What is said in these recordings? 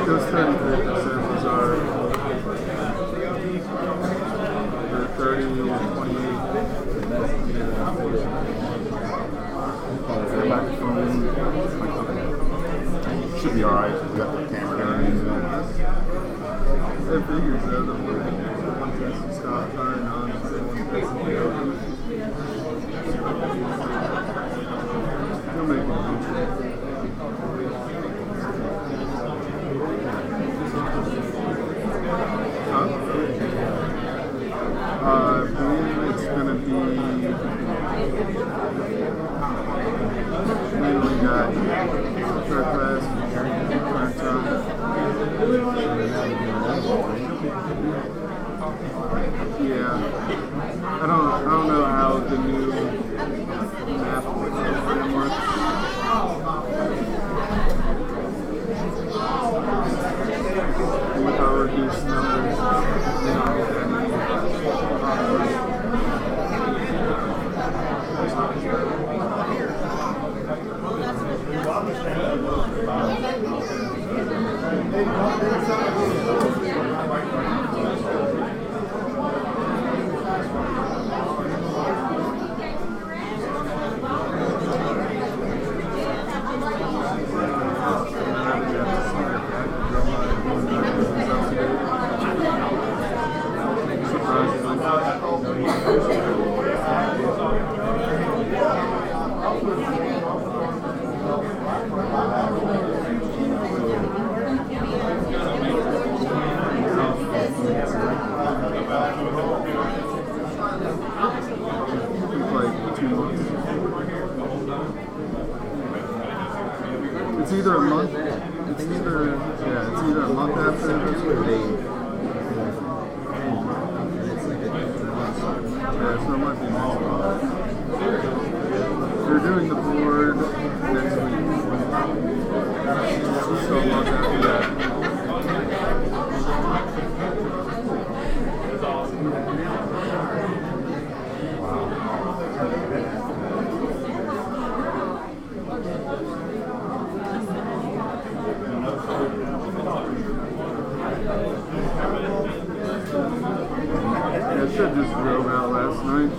Those 33% was our 30 and 28. Should be alright. We got the camera there. It figures though, the one test stop turning on, the one test to go. You'll make it. Huh? I believe it's gonna be. We only got third class, current time. Yeah, I don't know how the new math program works. With our reduced numbers, they don't get any It's either a month. It's either a month after this or they. Yeah, so it might be next month. They're doing the board next week. So a month after that. I should just drove out last night.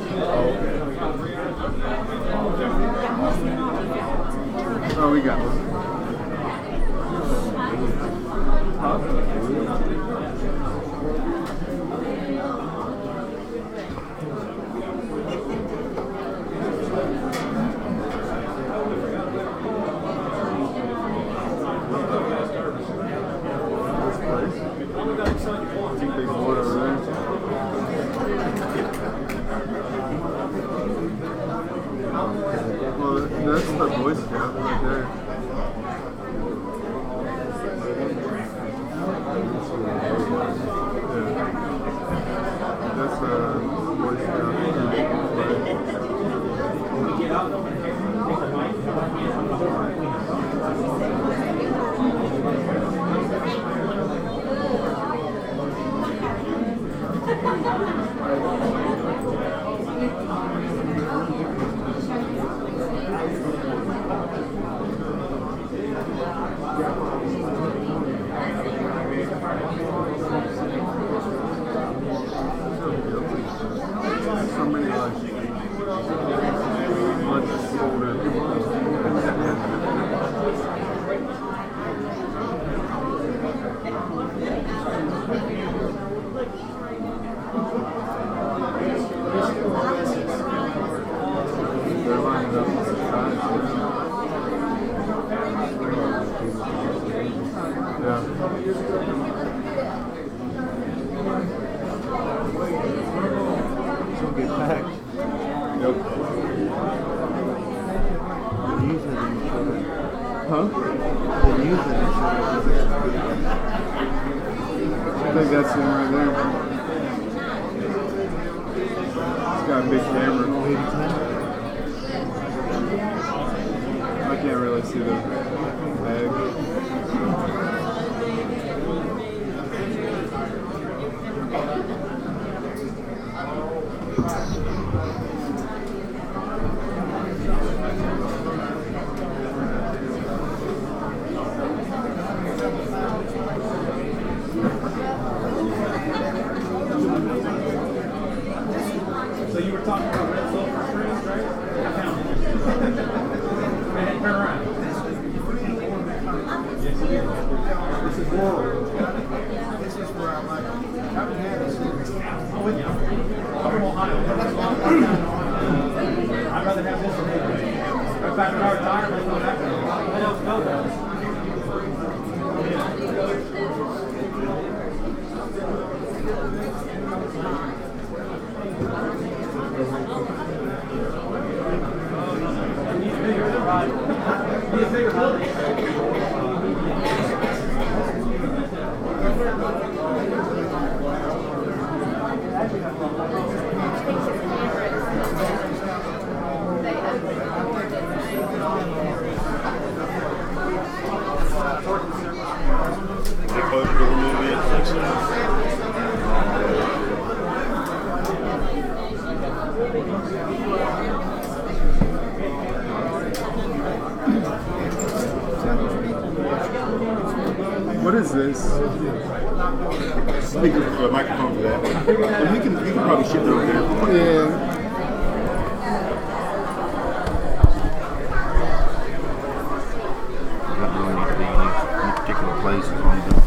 Oh, we got one. I think they bought over there. Well, that's the Boy Scout right there. Yeah. That's a Boy Scout. So many much older people. They're lined up on the sides. Yeah. She'll get packed. Yep. Huh? I think that's him right there. He's got a big camera. I can't really see the bag. I'd rather have this than in fact, our tire might go that way. What else go there? Need a bigger building. What is this? Speaker, microphone for that. And we can probably ship it over there. Yeah. Not doing anything in any particular place. It's only the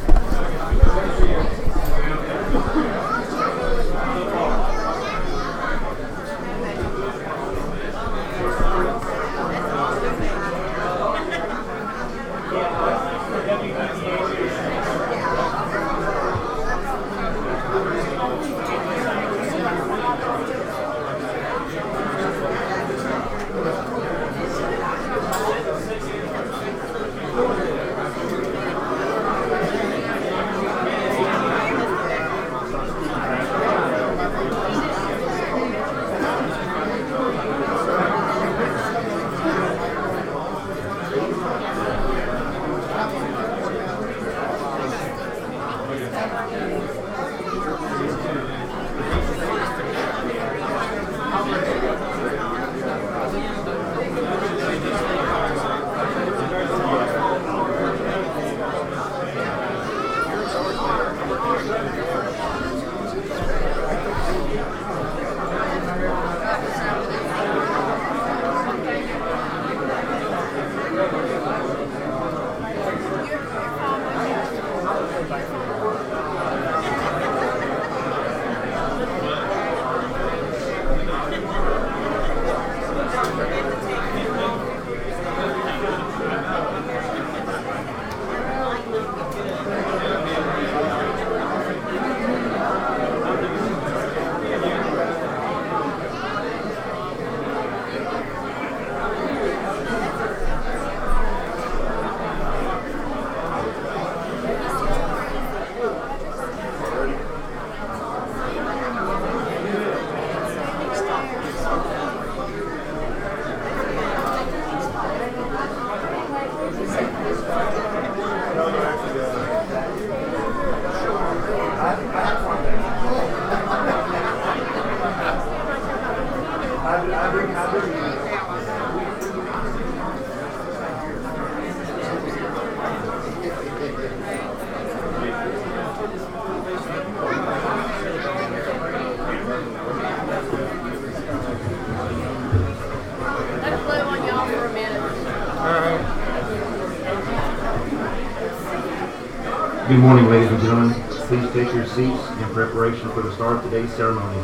Good morning, ladies and gentlemen. Please take your seats in preparation for the start of today's ceremony.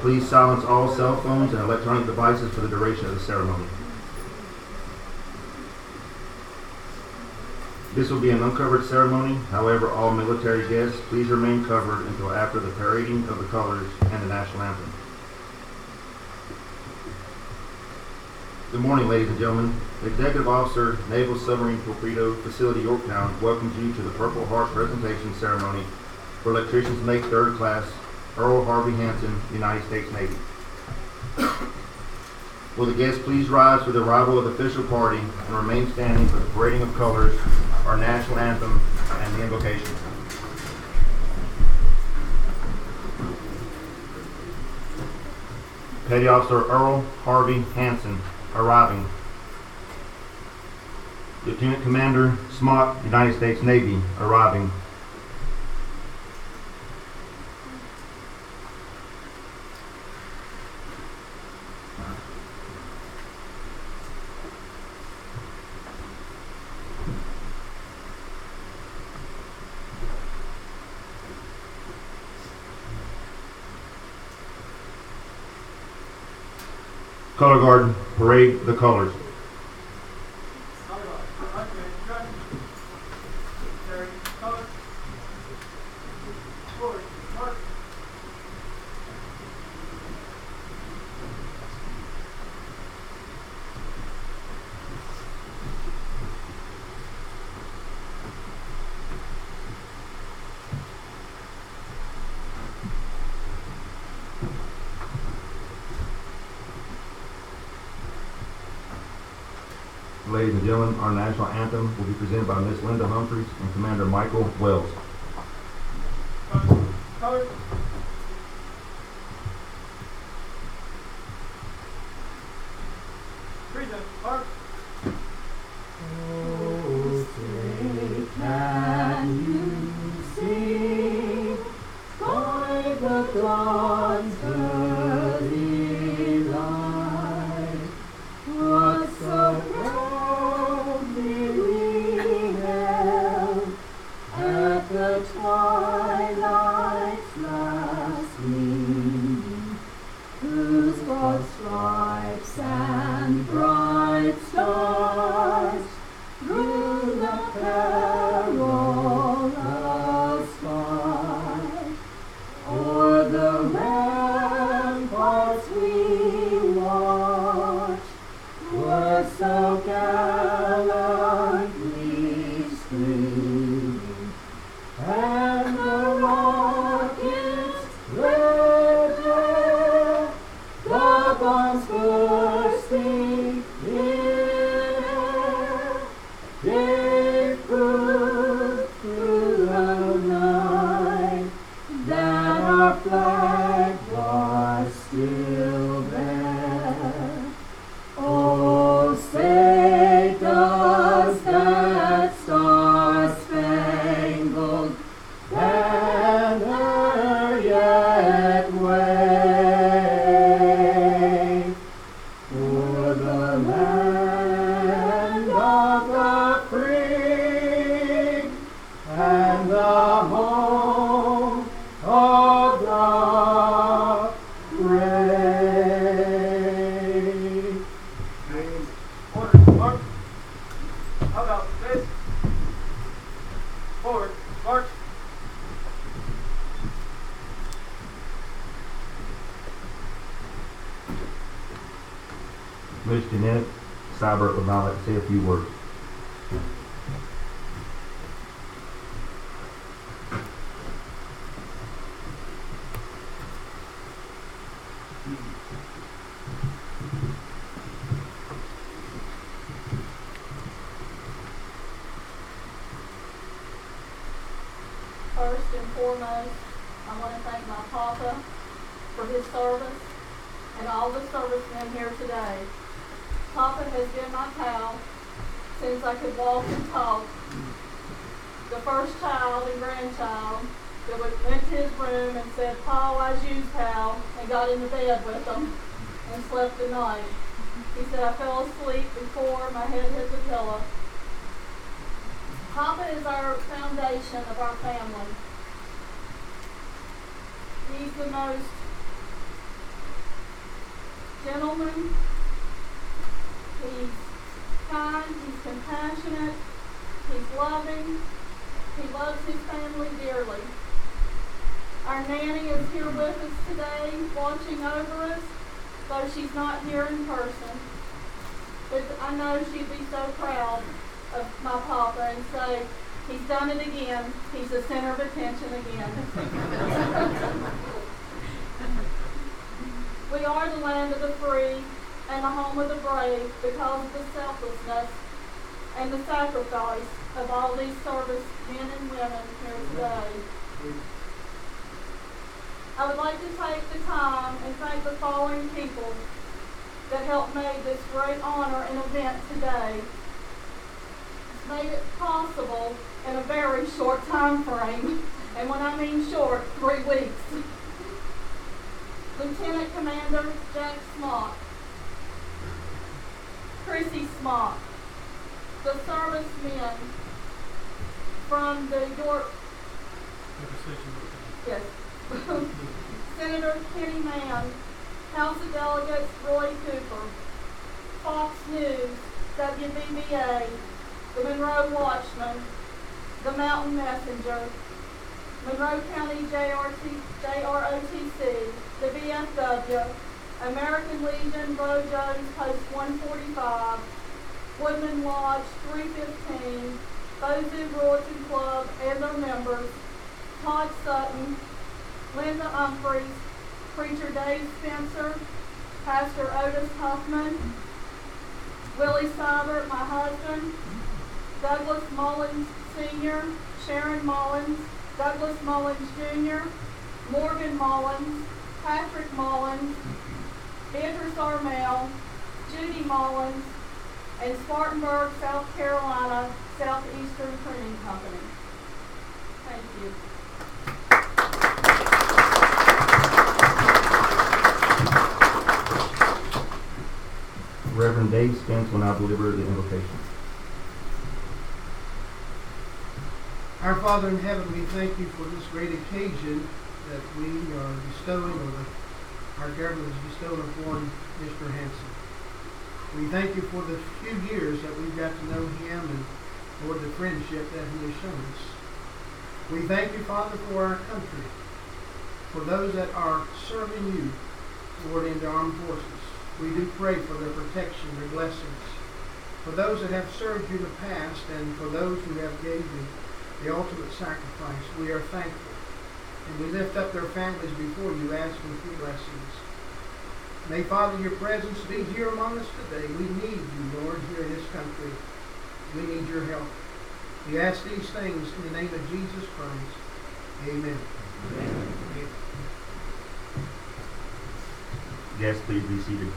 Please silence all cell phones and electronic devices for the duration of the ceremony. This will be an uncovered ceremony. However, all military guests, please remain covered until after the parading of the colors and the national anthem. Good morning, ladies and gentlemen. Executive Officer, Naval Submarine Torpedo Facility, Yorktown, welcomes you to the Purple Heart presentation ceremony for Electricians Make 3rd Class Earl Harvey Hanson, United States Navy. Will the guests please rise for the arrival of the official party and remain standing for the parading of colors, our national anthem, and the invocation. Petty Officer Earl Harvey Hanson, arriving. Lieutenant Commander Smock, United States Navy, arriving. Color Guard, parade the colors. Ladies and gentlemen, our national anthem will be presented by Miss Linda Humphreys and Commander Michael Wells. Color. Freedom. Mark. Oh, say, can you see by the dawn's early light what so proudly we hailed at the twilight's last gleam, whose broad stripes and bright stars through the perilous fight o'er the ramparts we watched were so gallantly streaming, and the rockets red glare, the bombs bursting in air, gave proof through the night that our flag was still there. Oh, say does that star-spangled banner yet wave o'er the land of the free and the home of the brave? Order. Mark. How about this? Forward. March. Miss Jeanette Seibert would now like to say a few words. First and foremost, I want to thank my papa for his service and all the servicemen here today. Papa has been my pal since I could walk and talk. The first child and grandchild that went to his room and said, "Pa, why's you's pal?" and got into bed with him and slept the night. He said, "I fell asleep before my head hit the pillow." Papa is our foundation of our family. He's the most gentleman. He's kind, he's compassionate, he's loving, he loves his family dearly. Our nanny is here with us today, watching over us, though she's not here in person. But I know she'd be so proud of my papa and say, "He's done it again. He's the center of attention again." We are the land of the free and the home of the brave because of the selflessness and the sacrifice of all these service men and women here today. I would like to take the time and thank the following people that helped make this great honor and event today. It's made it possible in a very short time frame, and when I mean short, 3 weeks. Lieutenant Commander Jack Smock, Chrissy Smock, the servicemen from the York, yes, Senator Kenny Mann, House of Delegates Roy Cooper, Fox News, WBBA, the Monroe Watchman, the Mountain Messenger, Monroe County JROTC, the VFW, American Legion, Bo Jones, Post 145, Woodman Lodge 315, Bozu Bulletin Club and their members, Todd Sutton, Linda Humphreys, Preacher Dave Spencer, Pastor Otis Huffman, Willie Seibert, my husband, Douglas Mullins Sr., Sharon Mullins, Douglas Mullins Jr., Morgan Mullins, Patrick Mullins, Beatrice Armel, Judy Mullins, and Spartanburg, South Carolina, Southeastern Printing Company. Thank you. Reverend Dave Spence will now deliver the invocation. Our Father in heaven, we thank you for this great occasion that we are bestowing, or that our government is bestowing upon Mr. Hanson. We thank you for the few years that we've got to know him and, Lord, the friendship that he has shown us. We thank you, Father, for our country, for those that are serving you, Lord, in the armed forces. We do pray for their protection, their blessings. For those that have served you in the past and for those who have gave the ultimate sacrifice, we are thankful. And we lift up their families before you, asking for blessings. May, Father, your presence be here among us today. We need you, Lord, here in this country. We need your help. We ask these things in the name of Jesus Christ. Amen. Amen. Guests, please be seated.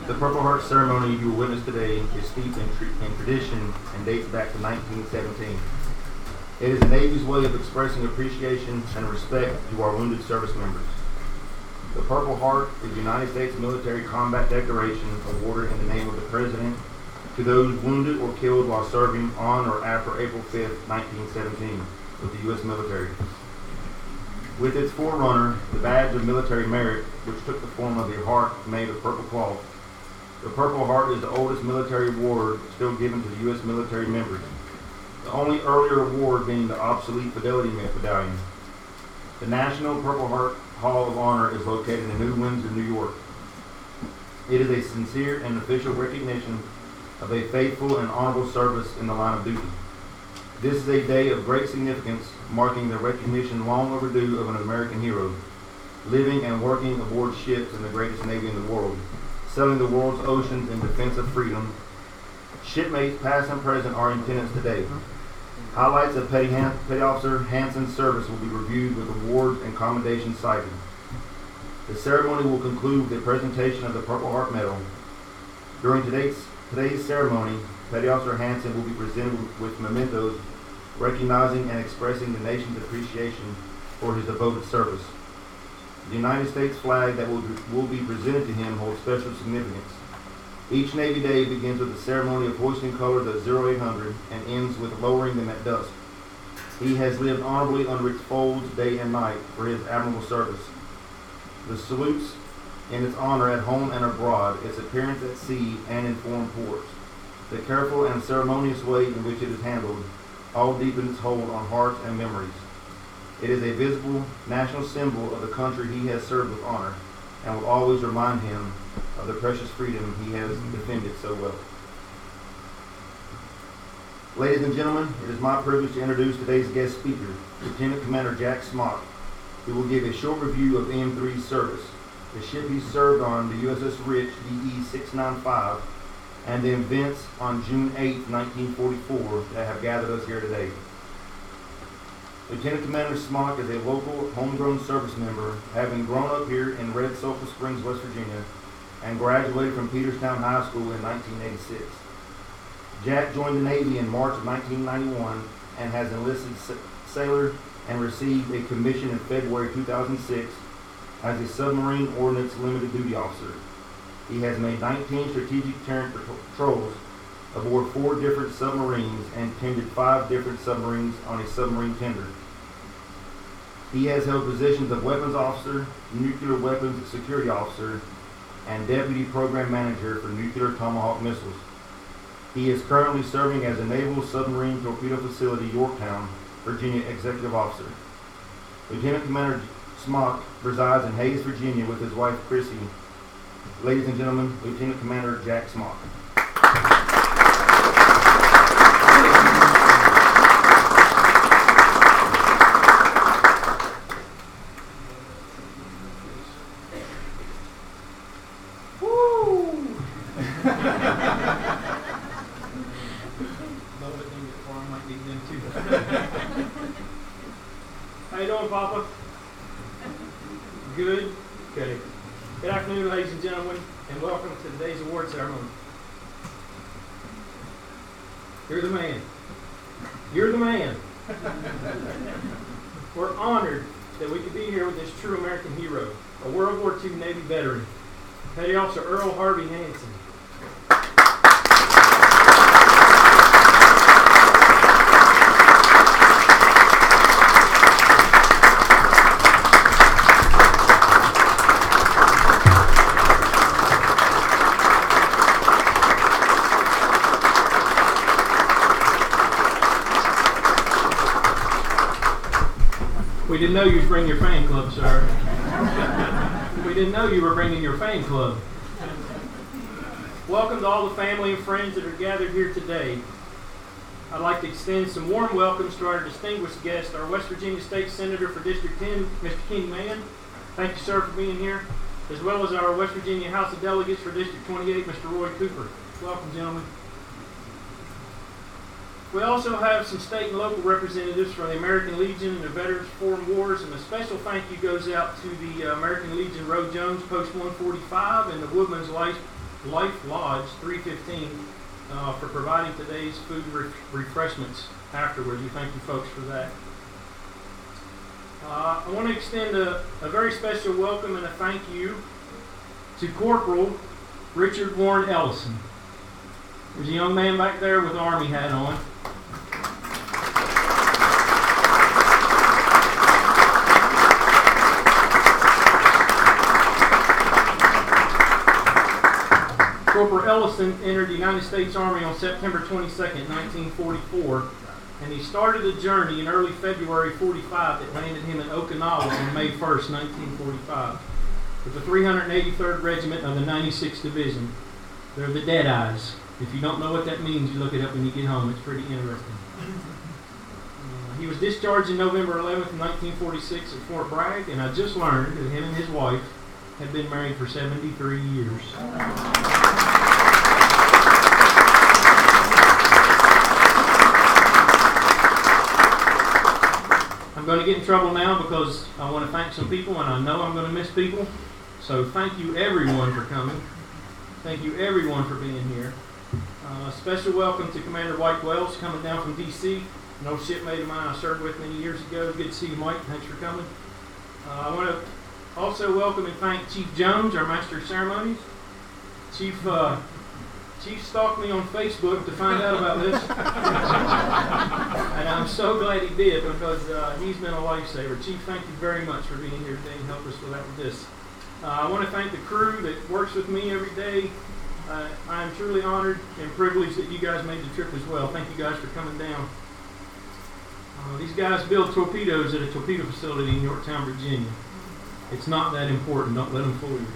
The Purple Heart ceremony you will witness today is steeped in tradition and dates back to 1917. It is the Navy's way of expressing appreciation and respect to our wounded service members. The Purple Heart is the United States Military Combat Decoration awarded in the name of the President to those wounded or killed while serving on or after April 5, 1917 with the U.S. military. With its forerunner, the Badge of Military Merit, which took the form of a heart made of purple cloth. The Purple Heart is the oldest military award still given to the U.S. military members, the only earlier award being the obsolete Fidelity Medallion. The National Purple Heart Hall of Honor is located in New Windsor, New York. It is a sincere and official recognition of a faithful and honorable service in the line of duty. This is a day of great significance, marking the recognition long overdue of an American hero, living and working aboard ships in the greatest navy in the world, sailing the world's oceans in defense of freedom. Shipmates past and present are in attendance today. Highlights of Petty Officer Hanson's service will be reviewed with awards and commendations cited. The ceremony will conclude with a presentation of the Purple Heart Medal. During today's ceremony, Petty Officer Hanson will be presented with mementos recognizing and expressing the nation's appreciation for his devoted service. The United States flag that will be presented to him holds special significance. Each Navy Day begins with a ceremony of hoisting colors at 0800 and ends with lowering them at dusk. He has lived honorably under its folds day and night for his admirable service. The salutes in its honor at home and abroad, its appearance at sea and in foreign ports, the careful and ceremonious way in which it is handled, all deepen its hold on hearts and memories. It is a visible national symbol of the country he has served with honor, and will always remind him of the precious freedom he has defended so well. Ladies and gentlemen, it is my privilege to introduce today's guest speaker, Lieutenant Commander Jack Smock, who will give a short review of EM3's service, the ship he served on, the USS Rich, DE 695, and the events on June 8, 1944 that have gathered us here today. Lieutenant Commander Smock is a local homegrown service member, having grown up here in Red Sulphur Springs, West Virginia, and graduated from Peterstown High School in 1986. Jack joined the Navy in March of 1991 and has enlisted sailor and received a commission in February 2006 as a submarine ordnance limited duty officer. He has made 19 strategic target patrols aboard 4 different submarines and tended 5 different submarines on a submarine tender. He has held positions of weapons officer, nuclear weapons security officer, and deputy program manager for nuclear Tomahawk missiles. He is currently serving as a Naval Submarine Torpedo Facility, Yorktown, Virginia executive officer. Lieutenant Commander Smock resides in Hayes, Virginia with his wife Chrissy. Ladies and gentlemen, Lieutenant Commander Jack Smock. How you doing, Papa? Good? Okay. Good afternoon, ladies and gentlemen, and welcome to today's award ceremony. You're the man. You're the man. We're honored that we could be here with this true American hero, a World War II Navy veteran, Petty Officer Earl Harvey Hanson. We didn't know you was bringing your fan club, sir. We didn't know you were bringing your fan club. Welcome to all the family and friends that are gathered here today. I'd like to extend some warm welcomes to our distinguished guest, our West Virginia State Senator for District 10, Mr. Kenny Mann. Thank you, sir, for being here. As well as our West Virginia House of Delegates for District 28, Mr. Roy Cooper. Welcome, gentlemen. We also have some state and local representatives from the American Legion and the Veterans Foreign Wars, and a special thank you goes out to the American Legion Roe Jones, Post 145, and the Woodman's Life Lodge 315 for providing today's food refreshments afterwards. We thank you folks for that. I want to extend a very special welcome and a thank you to Corporal Richard Warren Ellison. There's a young man back there with an Army hat on. Corporal Ellison entered the United States Army on September 22nd, 1944, and he started a journey in early February 45 that landed him in Okinawa on May 1st, 1945, with the 383rd Regiment of the 96th Division. They're the Deadeyes. If you don't know what that means, you look it up when you get home. It's pretty interesting. He was discharged on November 11th, 1946 at Fort Bragg, and I just learned that him and his wife had been married for 73 years. I'm going to get in trouble now because I want to thank some people, and I know I'm going to miss people. So thank you everyone for coming. Thank you everyone for being here. Special welcome to Commander White Wells coming down from D.C. An old shipmate of mine I served with many years ago. Good to see you, Mike. Thanks for coming. I want to also welcome and thank Chief Jones, our Master of Ceremonies. Chief stalked me on Facebook to find out about this. And I'm so glad he did because he's been a lifesaver. Chief, thank you very much for being here today and help us with this. I want to thank the crew that works with me every day. I am truly honored and privileged that you guys made the trip as well. Thank you guys for coming down. These guys build torpedoes at a torpedo facility in Yorktown, Virginia. It's not that important. Don't let them fool you.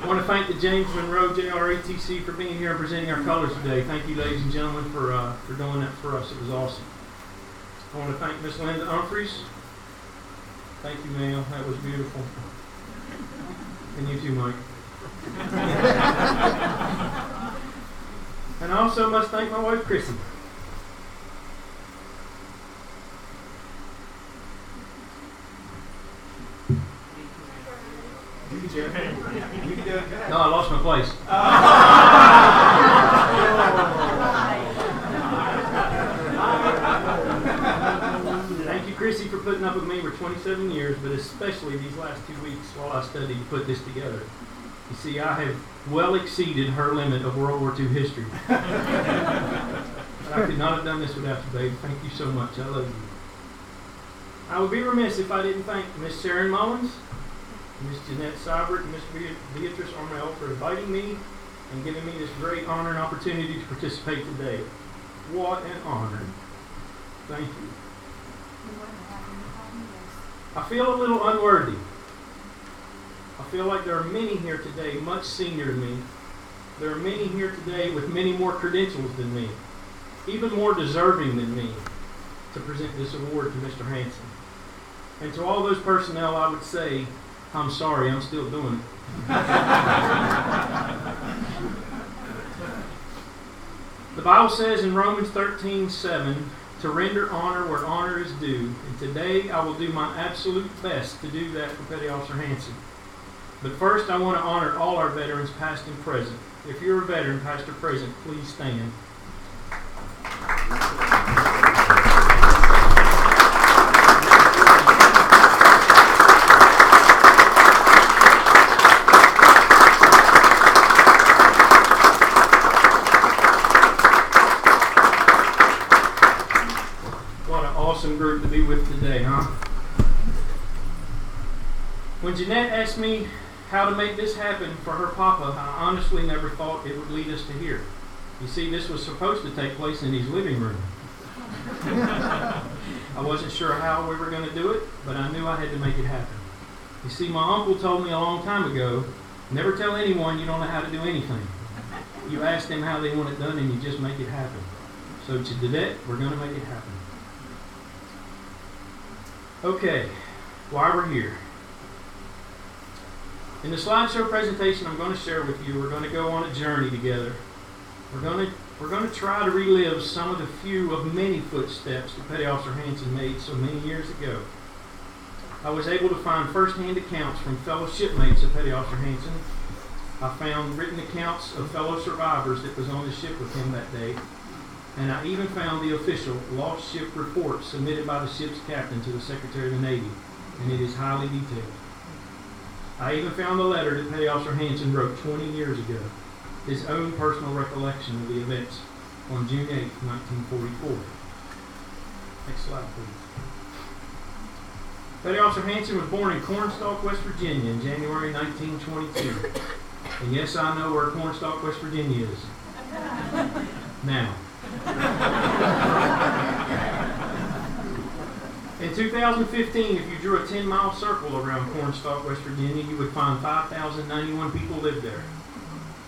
I want to thank the James Monroe JRATC for being here and presenting our colors today. Thank you, ladies and gentlemen, for doing that for us. It was awesome. I want to thank Miss Linda Humphreys. Thank you, ma'am. That was beautiful. And you too, Mike. And I also must thank my wife, Chrissy. No, I lost my place. Thank you, Chrissy for putting up with me for 27 years, but especially these last 2 weeks while I studied to put this together. You see, I have well exceeded her limit of World War II history. I could not have done this without you, babe. Thank you so much. I love you. I would be remiss if I didn't thank Miss Sharon Mullins, Miss Jeanette Seibert, and Miss Beatrice Ormel for inviting me and giving me this great honor and opportunity to participate today. What an honor. Thank you. I feel a little unworthy. I feel like there are many here today much senior than me. There are many here today with many more credentials than me, even more deserving than me, to present this award to Mr. Hanson. And to all those personnel, I would say, I'm sorry, I'm still doing it. The Bible says in Romans 13:7, to render honor where honor is due. And today I will do my absolute best to do that for Petty Officer Hanson. But first I want to honor all our veterans, past and present. If you're a veteran, past or present, please stand. Awesome group to be with today, huh? When Jeanette asked me how to make this happen for her papa, I honestly never thought it would lead us to here. You see, this was supposed to take place in his living room. I wasn't sure how we were going to do it, but I knew I had to make it happen. You see, my uncle told me a long time ago, never tell anyone you don't know how to do anything. You ask them how they want it done and you just make it happen. So to Jeanette, we're going to make it happen. Okay, why we're here. In the slideshow presentation I'm going to share with you, we're going to go on a journey together. We're going to try to relive some of the few of many footsteps that Petty Officer Hanson made so many years ago. I was able to find first-hand accounts from fellow shipmates of Petty Officer Hanson. I found written accounts of fellow survivors that was on the ship with him that day. And I even found the official lost ship report submitted by the ship's captain to the Secretary of the Navy, and it is highly detailed. I even found the letter that Petty Officer Hanson wrote 20 years ago, his own personal recollection of the events on June 8, 1944. Next slide, please. Petty Officer Hanson was born in Cornstalk, West Virginia in January 1922. And yes, I know where Cornstalk, West Virginia is. Now. In 2015, if you drew a 10-mile circle around Cornstalk, West Virginia, you would find 5,091 people lived there.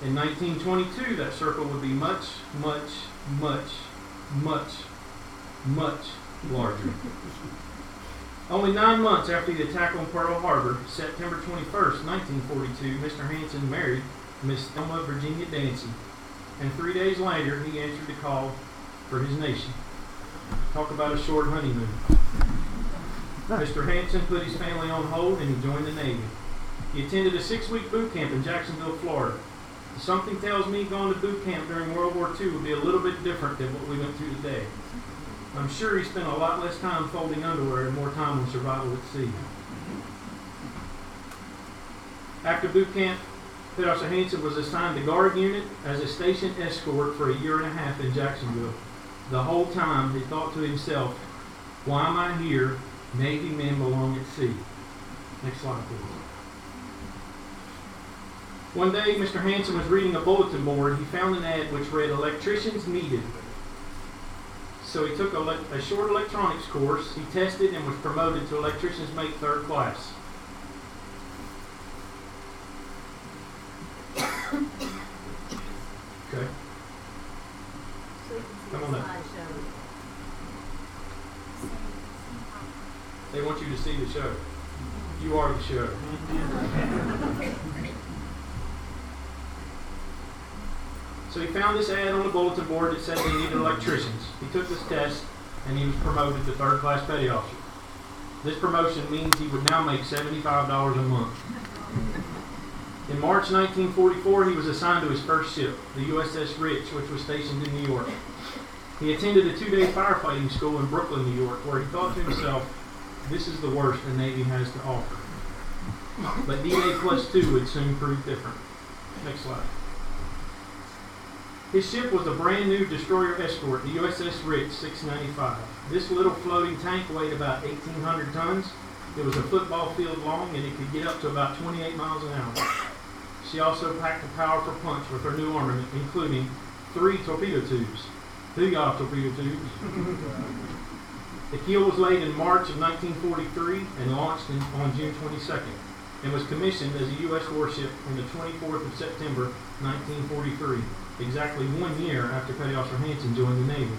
In 1922, that circle would be much, much, much, much, much larger. Only 9 months after the attack on Pearl Harbor, September 21st, 1942, Mr. Hanson married Miss Thelma Virginia Dancy. And 3 days later, he answered the call for his nation. Talk about a short honeymoon. Mr. Hanson put his family on hold and he joined the Navy. He attended a 6-week boot camp in Jacksonville, Florida. Something tells me going to boot camp during World War II would be a little bit different than what we went through today. I'm sure he spent a lot less time folding underwear and more time on survival at sea. After boot camp, Petty Officer Hanson was assigned to guard unit as a station escort for 1.5 years in Jacksonville. The whole time he thought to himself, why am I here? Navy men belong at sea. Next slide, please. One day, Mr. Hanson was reading a bulletin board. He found an ad which read, electricians needed. So he took a short electronics course. He tested and was promoted to electrician's mate 3rd class. Okay. Come on up. They want you to see the show. You are the show. So he found this ad on the bulletin board that said they needed electricians. He took this test and he was promoted to 3rd class petty officer. This promotion means he would now make $75 a month. In March 1944, he was assigned to his first ship, the USS Rich, which was stationed in New York. He attended a 2-day firefighting school in Brooklyn, New York, where he thought to himself, This is the worst the Navy has to offer. But DA plus 2 would soon prove different. Next slide. His ship was a brand new destroyer escort, the USS Rich 695. This little floating tank weighed about 1,800 tons. It was a football field long and it could get up to about 28 miles an hour. She also packed a powerful punch with her new armament, including 3 torpedo tubes. Booyah torpedo tubes. The keel was laid in March of 1943 and launched on June 22nd and was commissioned as a U.S. warship on the 24th of September 1943, exactly 1 year after Petty Officer Hanson joined the Navy.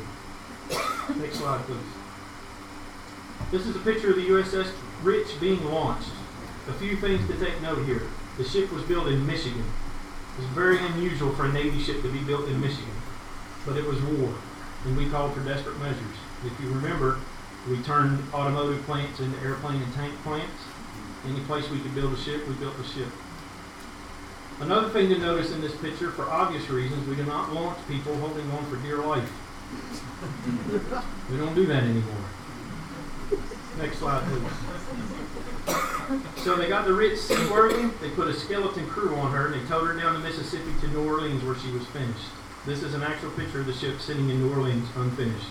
Next slide, please. This is a picture of the USS Rich being launched. A few things to take note here. The ship was built in Michigan. It's very unusual for a Navy ship to be built in Michigan, but it was war, and we called for desperate measures. If you remember, we turned automotive plants into airplane and tank plants. Any place we could build a ship, we built a ship. Another thing to notice in this picture, for obvious reasons, we do not launch people holding on for dear life. We don't do that anymore. Next slide, please. So they got the Rich seaworthy, they put a skeleton crew on her, and they towed her down the Mississippi to New Orleans where she was finished. This is an actual picture of the ship sitting in New Orleans unfinished.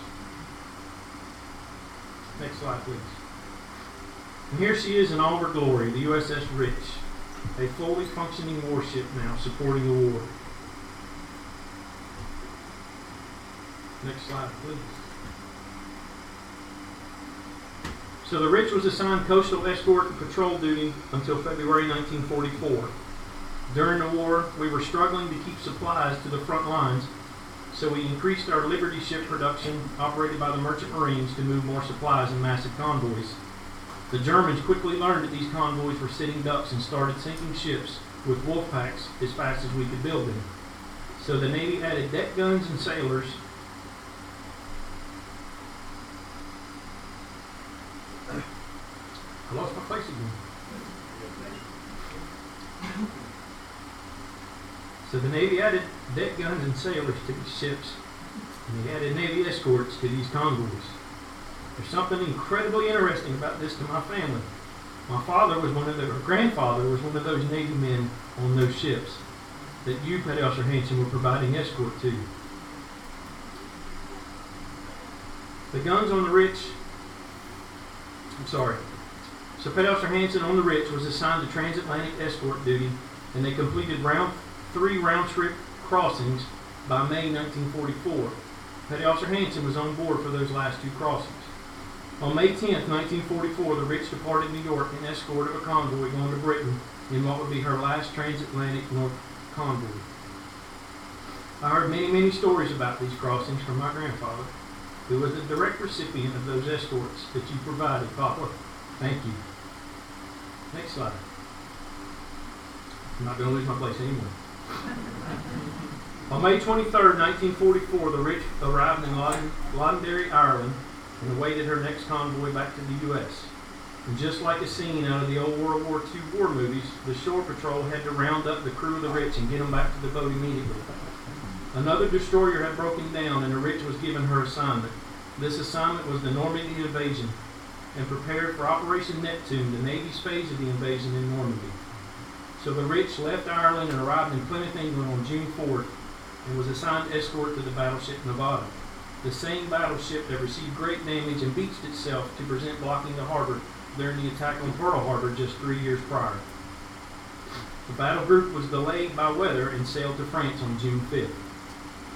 Next slide, please. And here she is in all her glory, the USS Rich, a fully functioning warship now supporting the war. Next slide, please. So the Rich was assigned coastal escort and patrol duty until February 1944. During the war, we were struggling to keep supplies to the front lines, so we increased our Liberty ship production operated by the Merchant Marines to move more supplies in massive convoys. The Germans quickly learned that these convoys were sitting ducks and started sinking ships with wolf packs as fast as we could build them. So the Navy added deck guns and sailors. I lost my place again. So the Navy added deck guns and sailors to these ships, and they added Navy escorts to these convoys. There's something incredibly interesting about this to my family. My father was grandfather was one of those Navy men on those ships that you, Petty Officer Hanson, were providing escort to. The guns on the Rich, So Petty Officer Hanson on the Rich was assigned to transatlantic escort duty, and they completed 3 round-trip crossings by May 1944. Petty Officer Hanson was on board for those last 2 crossings. On May 10th, 1944, the Rich departed New York in escort of a convoy going to Britain in what would be her last transatlantic North convoy. I heard many stories about these crossings from my grandfather, who was the direct recipient of those escorts that you provided, Papa. Thank you. Next slide. I'm not going to lose my place anymore. On May 23rd, 1944, the Rich arrived in Londonderry, Ireland, and awaited her next convoy back to the U.S. And just like a scene out of the old World War II war movies, the shore patrol had to round up the crew of the Rich and get them back to the boat immediately. Another destroyer had broken down, and the Rich was given her assignment. This assignment was the Normandy Invasion, and prepared for Operation Neptune, the Navy's phase of the invasion in Normandy. So the Rich left Ireland and arrived in Plymouth, England on June 4th, and was assigned escort to the battleship Nevada, the same battleship that received great damage and beached itself to present blocking the harbor during the attack on Pearl Harbor just 3 years prior. The battle group was delayed by weather and sailed to France on June 5th.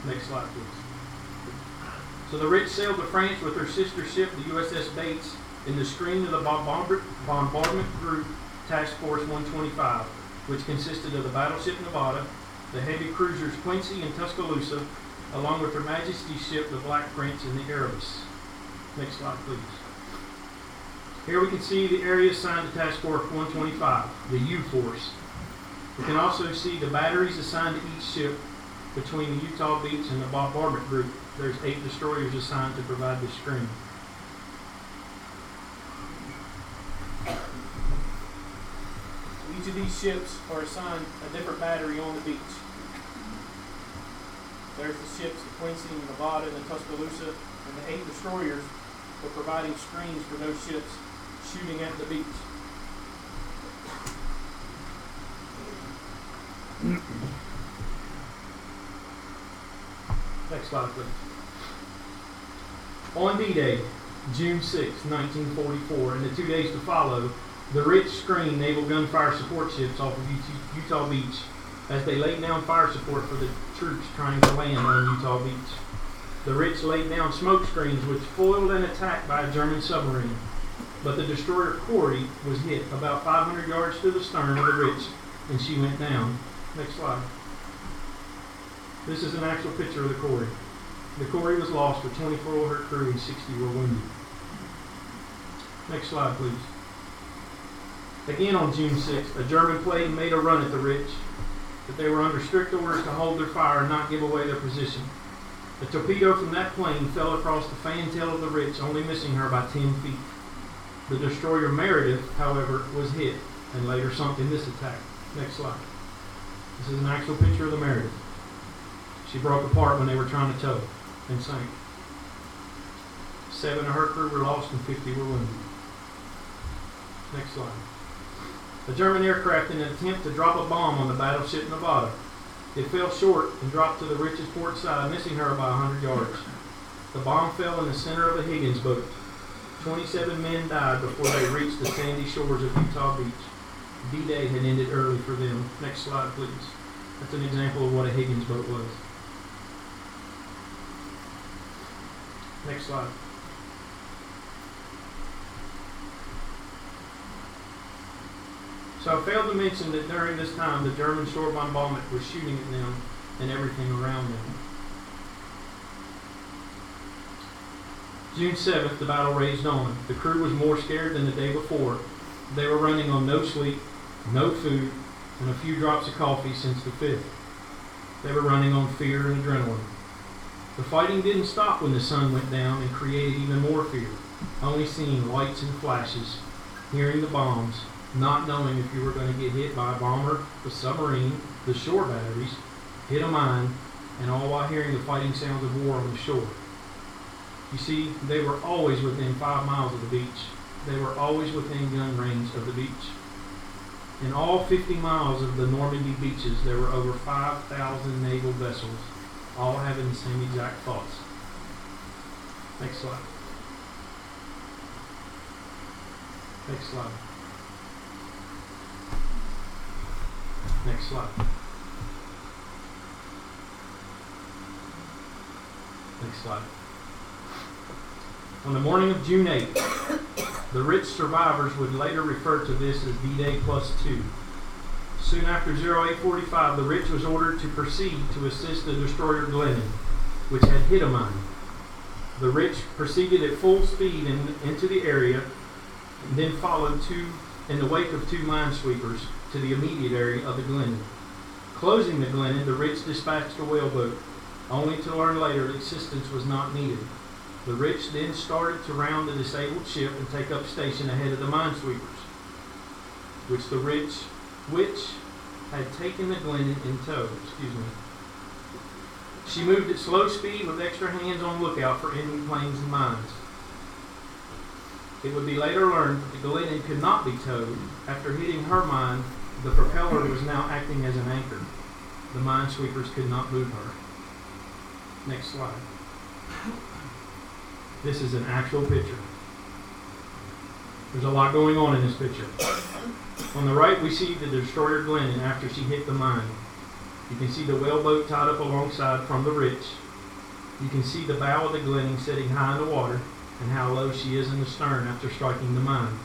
Next slide, please. So the Rich sailed to France with her sister ship, the USS Bates, in the screen of the bombardment group Task Force 125, which consisted of the battleship Nevada, the heavy cruisers Quincy and Tuscaloosa, along with Her Majesty's ship, the Black Prince and the Erebus. Next slide, please. Here we can see the area assigned to Task Force 125, the U-Force. We can also see the batteries assigned to each ship between the Utah Beach and the bombardment group. There's 8 destroyers assigned to provide the screen. Each of these ships are assigned a different battery on the beach. There's the ships, the Quincy, the Nevada, and the Tuscaloosa, and the 8 destroyers were providing screens for those ships shooting at the beach. Next slide, please. On D-Day, June 6, 1944, and the 2 days to follow, the Rich screened naval gunfire support ships off of Utah Beach as they laid down fire support for the troops trying to land on Utah Beach. The Rich laid down smoke screens which foiled an attack by a German submarine, but the destroyer Corey was hit about 500 yards to the stern of the Rich, and she went down. Next slide. This is an actual picture of the Corey. The Corey was lost with 24 of her crew and 60 were wounded. Next slide, please. Again on June 6th, a German plane made a run at the Rich, but they were under strict orders to hold their fire and not give away their position. A torpedo from that plane fell across the fantail of the Rich, only missing her by 10 feet. The destroyer Meredith, however, was hit and later sunk in this attack. Next slide. This is an actual picture of the Meredith. She broke apart when they were trying to tow and sank. 7 of her crew were lost and 50 were wounded. Next slide. A German aircraft in an attempt to drop a bomb on the battleship Nevada. It fell short and dropped to the Rich's port side, missing her by 100 yards. The bomb fell in the center of a Higgins boat. 27 men died before they reached the sandy shores of Utah Beach. D-Day had ended early for them. Next slide, please. That's an example of what a Higgins boat was. Next slide. So I failed to mention that during this time the German shore bombardment was shooting at them and everything around them. June 7th, the battle raged on. The crew was more scared than the day before. They were running on no sleep, no food, and a few drops of coffee since the 5th. They were running on fear and adrenaline. The fighting didn't stop when the sun went down and created even more fear, only seeing lights and flashes, hearing the bombs, not knowing if you were going to get hit by a bomber, the submarine, the shore batteries, hit a mine, and all while hearing the fighting sounds of war on the shore. You see, they were always within 5 miles of the beach. They were always within gun range of the beach. In all 50 miles of the Normandy beaches, there were over 5,000 naval vessels, all having the same exact thoughts. Next slide. Next slide. Next slide. Next slide. On the morning of June 8th, the Rich survivors would later refer to this as D-Day +2. Soon after 0845, the Rich was ordered to proceed to assist the destroyer Glennon, which had hit a mine. The Rich proceeded at full speed into the area and then followed in the wake of 2 minesweepers to the immediate area of the Glennon. Closing the Glennon, the Rich dispatched a whaleboat, only to learn later that assistance was not needed. The Rich then started to round the disabled ship and take up station ahead of the minesweepers, which had taken the Glennon in tow. She moved at slow speed with extra hands on lookout for enemy planes and mines. It would be later learned that the Glennon could not be towed. After hitting her mine, the propeller was now acting as an anchor. The minesweepers could not move her. Next slide. This is an actual picture. There's a lot going on in this picture. On the right, we see the destroyer Glennon after she hit the mine. You can see the whaleboat tied up alongside from the Rich. You can see the bow of the Glennon sitting high in the water and how low she is in the stern after striking the mine.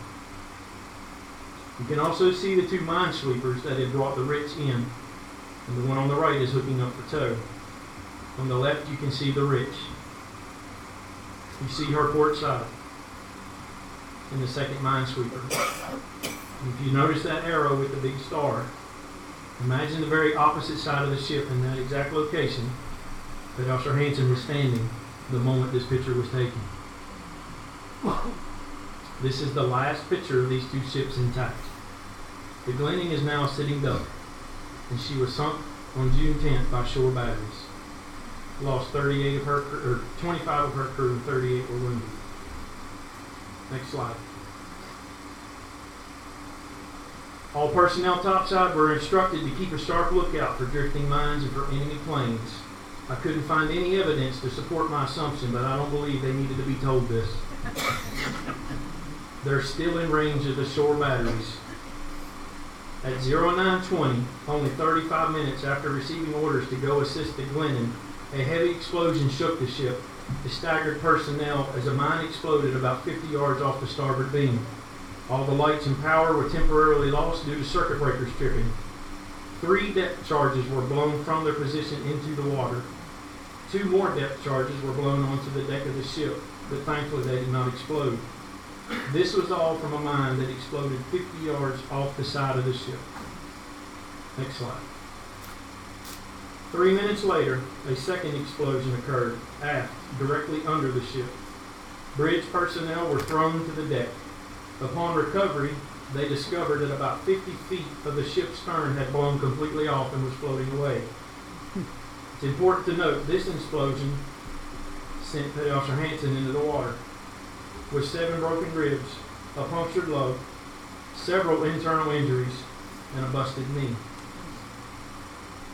You can also see the 2 minesweepers that had brought the Rich in, and the one on the right is hooking up the tow. On the left, you can see the Rich. You see her port side and the second minesweeper. If you notice that arrow with the big star, imagine the very opposite side of the ship in that exact location that Officer Hanson was standing the moment this picture was taken. This is the last picture of these 2 ships intact. The Glennon is now sitting duck, and she was sunk on June 10th by shore batteries. Lost 25 of her crew and 38 were wounded. Next slide. All personnel topside were instructed to keep a sharp lookout for drifting mines and for enemy planes. I couldn't find any evidence to support my assumption, but I don't believe they needed to be told this. They're still in range of the shore batteries. At 0920, only 35 minutes after receiving orders to go assist the Glennon, a heavy explosion shook the ship. The staggered personnel as a mine exploded about 50 yards off the starboard beam. All the lights and power were temporarily lost due to circuit breakers tripping. 3 depth charges were blown from their position into the water. 2 more depth charges were blown onto the deck of the ship, but thankfully they did not explode. This was all from a mine that exploded 50 yards off the side of the ship. Next slide. 3 minutes later, a second explosion occurred aft, directly under the ship. Bridge personnel were thrown to the deck. Upon recovery, they discovered that about 50 feet of the ship's stern had blown completely off and was floating away. It's important to note this explosion sent Petty Officer Hanson into the water with 7 broken ribs, a punctured lung, several internal injuries, and a busted knee.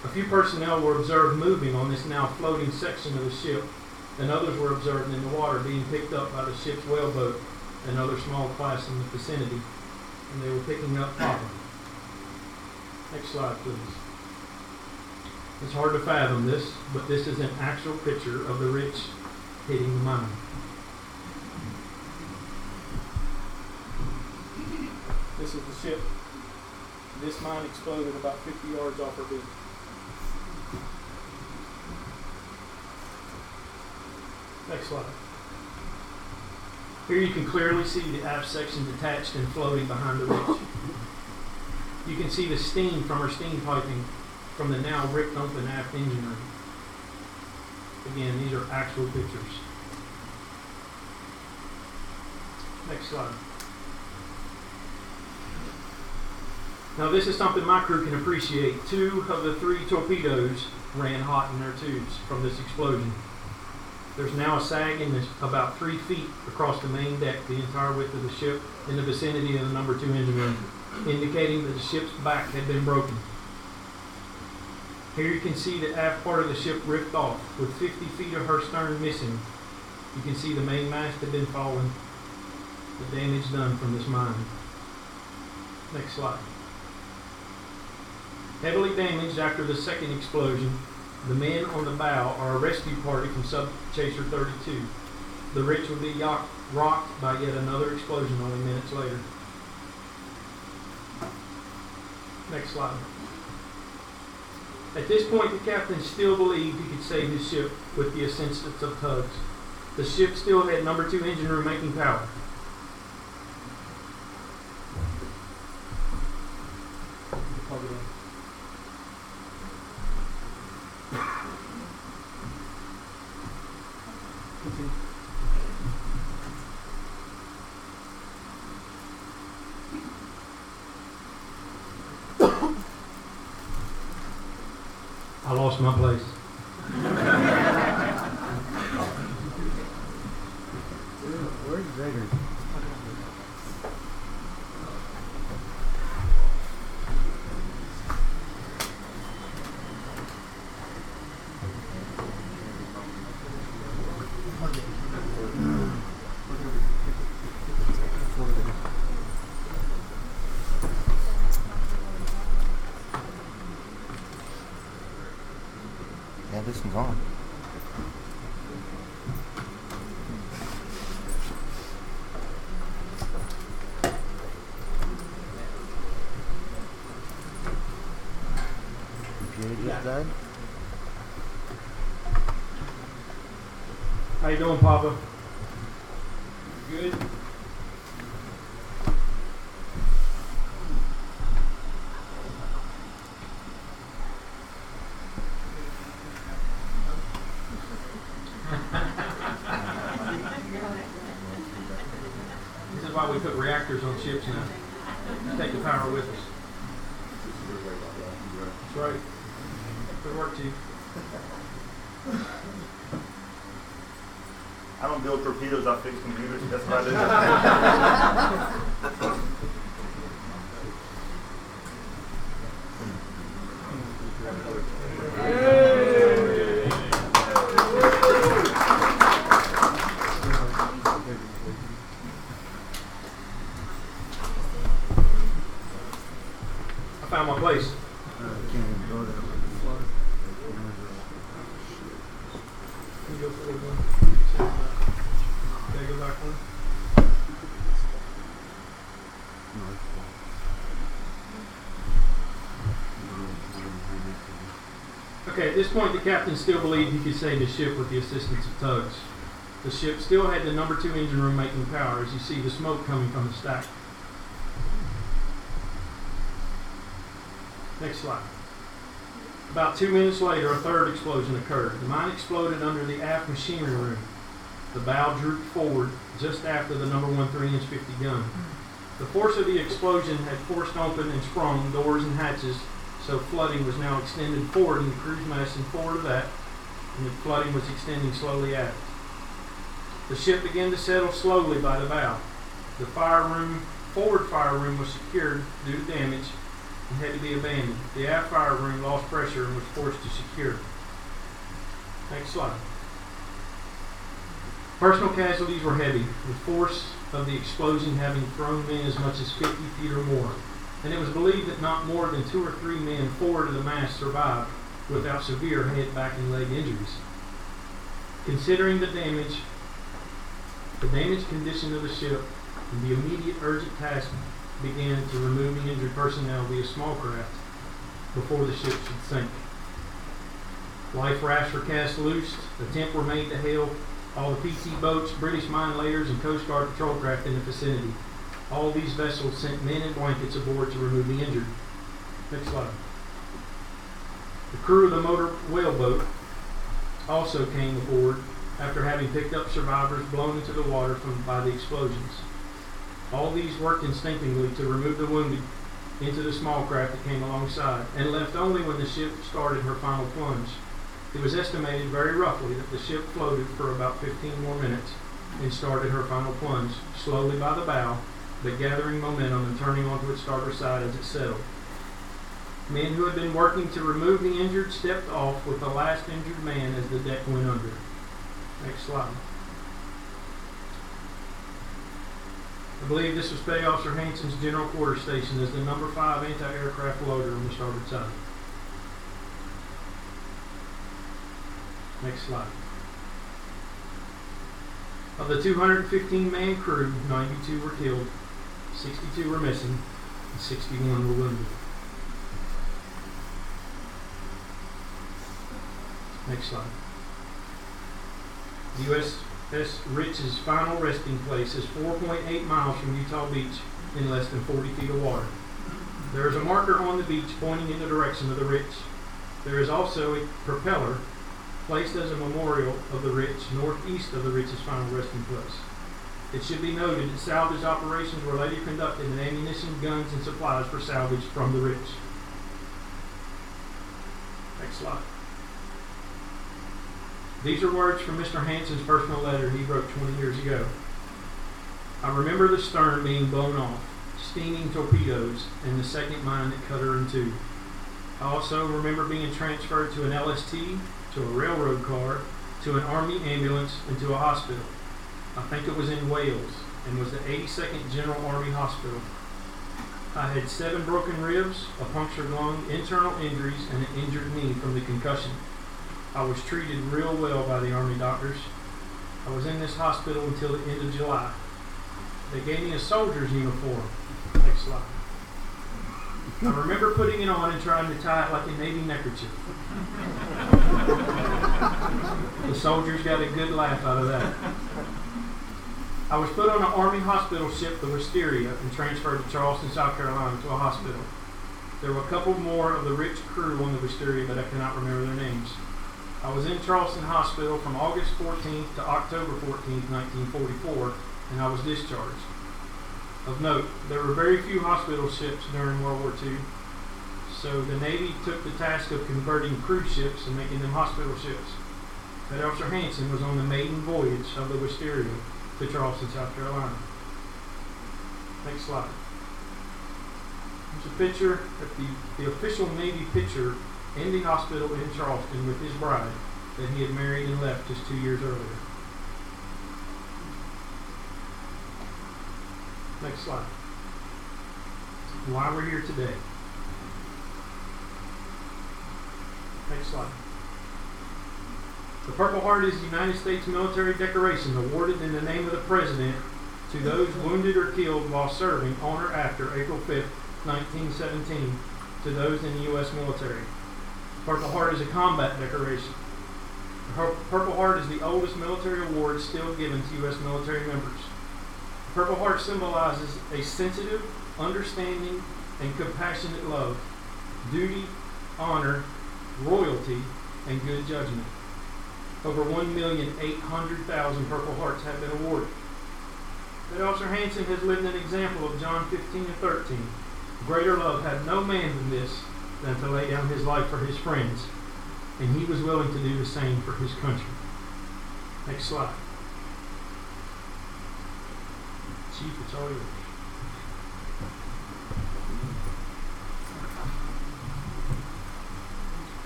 A few personnel were observed moving on this now floating section of the ship, and others were observed in the water being picked up by the ship's whaleboat and other small class in the vicinity, and they were picking up Papa. Next slide, please. It's hard to fathom this, but this is an actual picture of the Rich hitting the mine. This is the ship. This mine exploded about 50 yards off her beam. Next slide. Here you can clearly see the aft section detached and floating behind the Rich. You can see the steam from her steam piping from the now ripped open aft engine room. Again, these are actual pictures. Next slide. Now this is something my crew can appreciate. 2 of the 3 torpedoes ran hot in their tubes from this explosion. There's now a sag in about 3 feet across the main deck, the entire width of the ship, in the vicinity of the number 2 engine room, indicating that the ship's back had been broken. Here you can see the aft part of the ship ripped off, with 50 feet of her stern missing. You can see the main mast had been fallen, the damage done from this mine. Next slide. Heavily damaged after the second explosion, the men on the bow are a rescue party from Sub-Chaser 32. The Rich will be rocked by yet another explosion only minutes later. Next slide. At this point, the captain still believed he could save his ship with the assistance of tugs. The ship still had number 2 engine room making power. I lost my place. Where's Gregor? Yeah, this one's on. Computer just died? How you doing, Papa? Good. This is why we put reactors on ships now. Take the power with us. That's right. Good work, Chief. I don't build torpedoes, I fix computers. That's what I do. found my place. Can't even go there with the flood. Can you go forward one? Can I go back one? Okay, at this point the captain still believed he could save the ship with the assistance of tugs. The ship still had the number 2 engine room making power, as you see the smoke coming from the stack. Next slide. About 2 minutes later, a third explosion occurred. The mine exploded under the aft machinery room. The bow drooped forward just after the number 1 3-inch 50 gun. The force of the explosion had forced open and sprung doors and hatches, so flooding was now extended forward in the crew's mess and forward of that, and the flooding was extending slowly aft. The ship began to settle slowly by the bow. The forward fire room was secured due to damage and had to be abandoned. The aft fire room lost pressure and was forced to secure. Next slide. Personal casualties were heavy, the force of the explosion having thrown men as much as 50 feet or more, and it was believed that not more than 2 or 3 men forward of the mast survived without severe head, back, and leg injuries. Considering the damaged condition of the ship, and the immediate urgent task began to remove the injured personnel via small craft before the ship should sink. Life rafts were cast loose, attempts were made to hail all the PT boats, British mine layers, and Coast Guard patrol craft in the vicinity. All these vessels sent men and blankets aboard to remove the injured. Next slide. The crew of the motor whaleboat also came aboard after having picked up survivors blown into the water by the explosions. All these worked instinctively to remove the wounded into the small craft that came alongside, and left only when the ship started her final plunge. It was estimated very roughly that the ship floated for about 15 more minutes and started her final plunge, slowly by the bow, but gathering momentum and turning onto its starboard side as it settled. Men who had been working to remove the injured stepped off with the last injured man as the deck went under. Next slide. I believe this was Petty Officer Hanson's general quarters station as the number 5 anti-aircraft loader on the starboard side. Next slide. Of the 215-man crew, 92 were killed, 62 were missing, and 61 were wounded. Next slide. The USS Rich's final resting place is 4.8 miles from Utah Beach in less than 40 feet of water. There is a marker on the beach pointing in the direction of the Rich. There is also a propeller placed as a memorial of the Rich northeast of the Rich's final resting place. It should be noted that salvage operations were later conducted and ammunition, guns, and supplies were salvaged from the Rich. Next slide. These are words from Mr. Hanson's personal letter he wrote 20 years ago. I remember the stern being blown off, steaming torpedoes, and the second mine that cut her in two. I also remember being transferred to an LST, to a railroad car, to an army ambulance, and to a hospital. I think it was in Wales, and was the 82nd General Army Hospital. I had 7 broken ribs, a punctured lung, internal injuries, and an injured knee from the concussion. I was treated real well by the Army doctors. I was in this hospital until the end of July. They gave me a soldier's uniform. Next slide. I remember putting it on and trying to tie it like a Navy neckerchief. The soldiers got a good laugh out of that. I was put on an Army hospital ship, the Wisteria, and transferred to Charleston, South Carolina, to a hospital. There were a couple more of the Rich crew on the Wisteria, but I cannot remember their names. I was in Charleston Hospital from August 14th to October 14th, 1944, and I was discharged. Of note, there were very few hospital ships during World War II, so the Navy took the task of converting cruise ships and making them hospital ships. Petty Officer Hanson was on the maiden voyage of the Wisteria to Charleston, South Carolina. Next slide. There's a picture at the official Navy picture in the hospital in Charleston with his bride that he had married and left just 2 years earlier. Next slide. Why we're here today. Next slide. The Purple Heart is the United States military decoration awarded in the name of the President to those wounded or killed while serving on or after April 5th, 1917, to those in the U.S. military. The Purple Heart is a combat decoration. The Purple Heart is the oldest military award still given to U.S. military members. The Purple Heart symbolizes a sensitive, understanding, and compassionate love, duty, honor, royalty, and good judgment. Over 1,800,000 Purple Hearts have been awarded. But Officer Hanson has lived an example of John 15:13. Greater love had no man than this, than to lay down his life for his friends. And he was willing to do the same for his country. Next slide. Chief, it's all yours.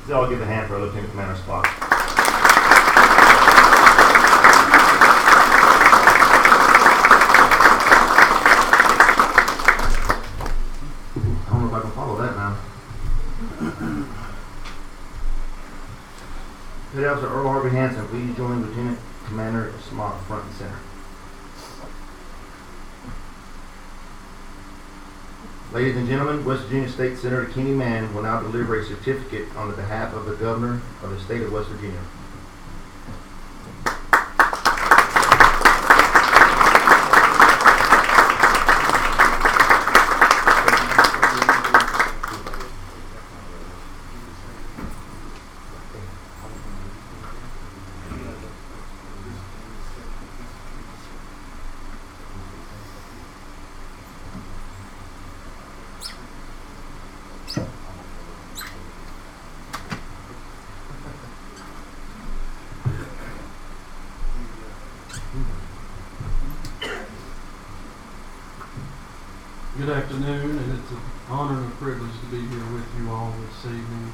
So I'll give a hand for our Lieutenant Commander spot. I don't know if I can follow that now. Head Officer Earl Harvey Hanson, please join Lieutenant Commander Smock front and center. Ladies and gentlemen, West Virginia State Senator Kenny Mann will now deliver a certificate on the behalf of the Governor of the State of West Virginia. Good afternoon, and it's an honor and a privilege to be here with you all this evening.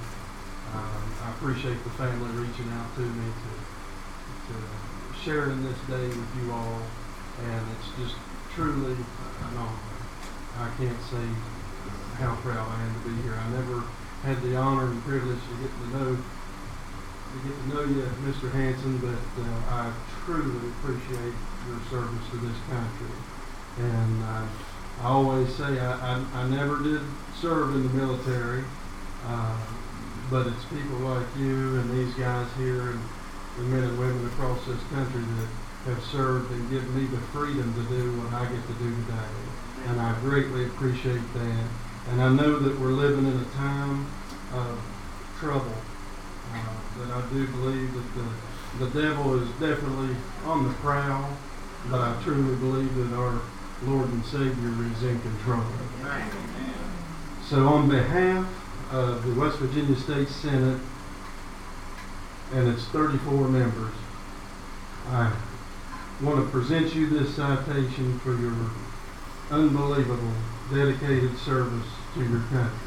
I appreciate the family reaching out to me to sharing this day with you all, and it's just truly an honor. I can't say how proud I am to be here. I never had the honor and privilege to get to know you, Mr. Hanson, but I truly appreciate your service to this country. And I always say I never did serve in the military, but it's people like you and these guys here and the men and women across this country that have served and given me the freedom to do what I get to do today. And I greatly appreciate that. And I know that we're living in a time of trouble. That I do believe that the devil is definitely on the prowl, but I truly believe that our Lord and Savior is in control. So on behalf of the West Virginia State Senate and its 34 members, I want to present you this citation for your unbelievable, dedicated service to your country.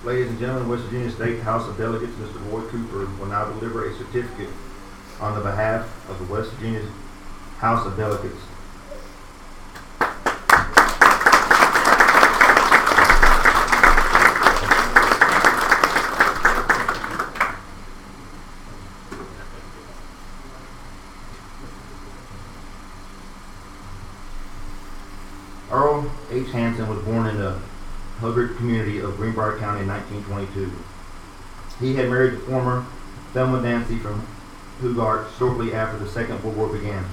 Ladies and gentlemen, West Virginia State House of Delegates, Mr. Roy Cooper will now deliver a certificate on the behalf of the West Virginia House of Delegates. Earl H. Hanson was born in the Hubbard community of Greenbrier County in 1922. He had married the former Thelma Dancy from Hugart shortly after the Second World War began.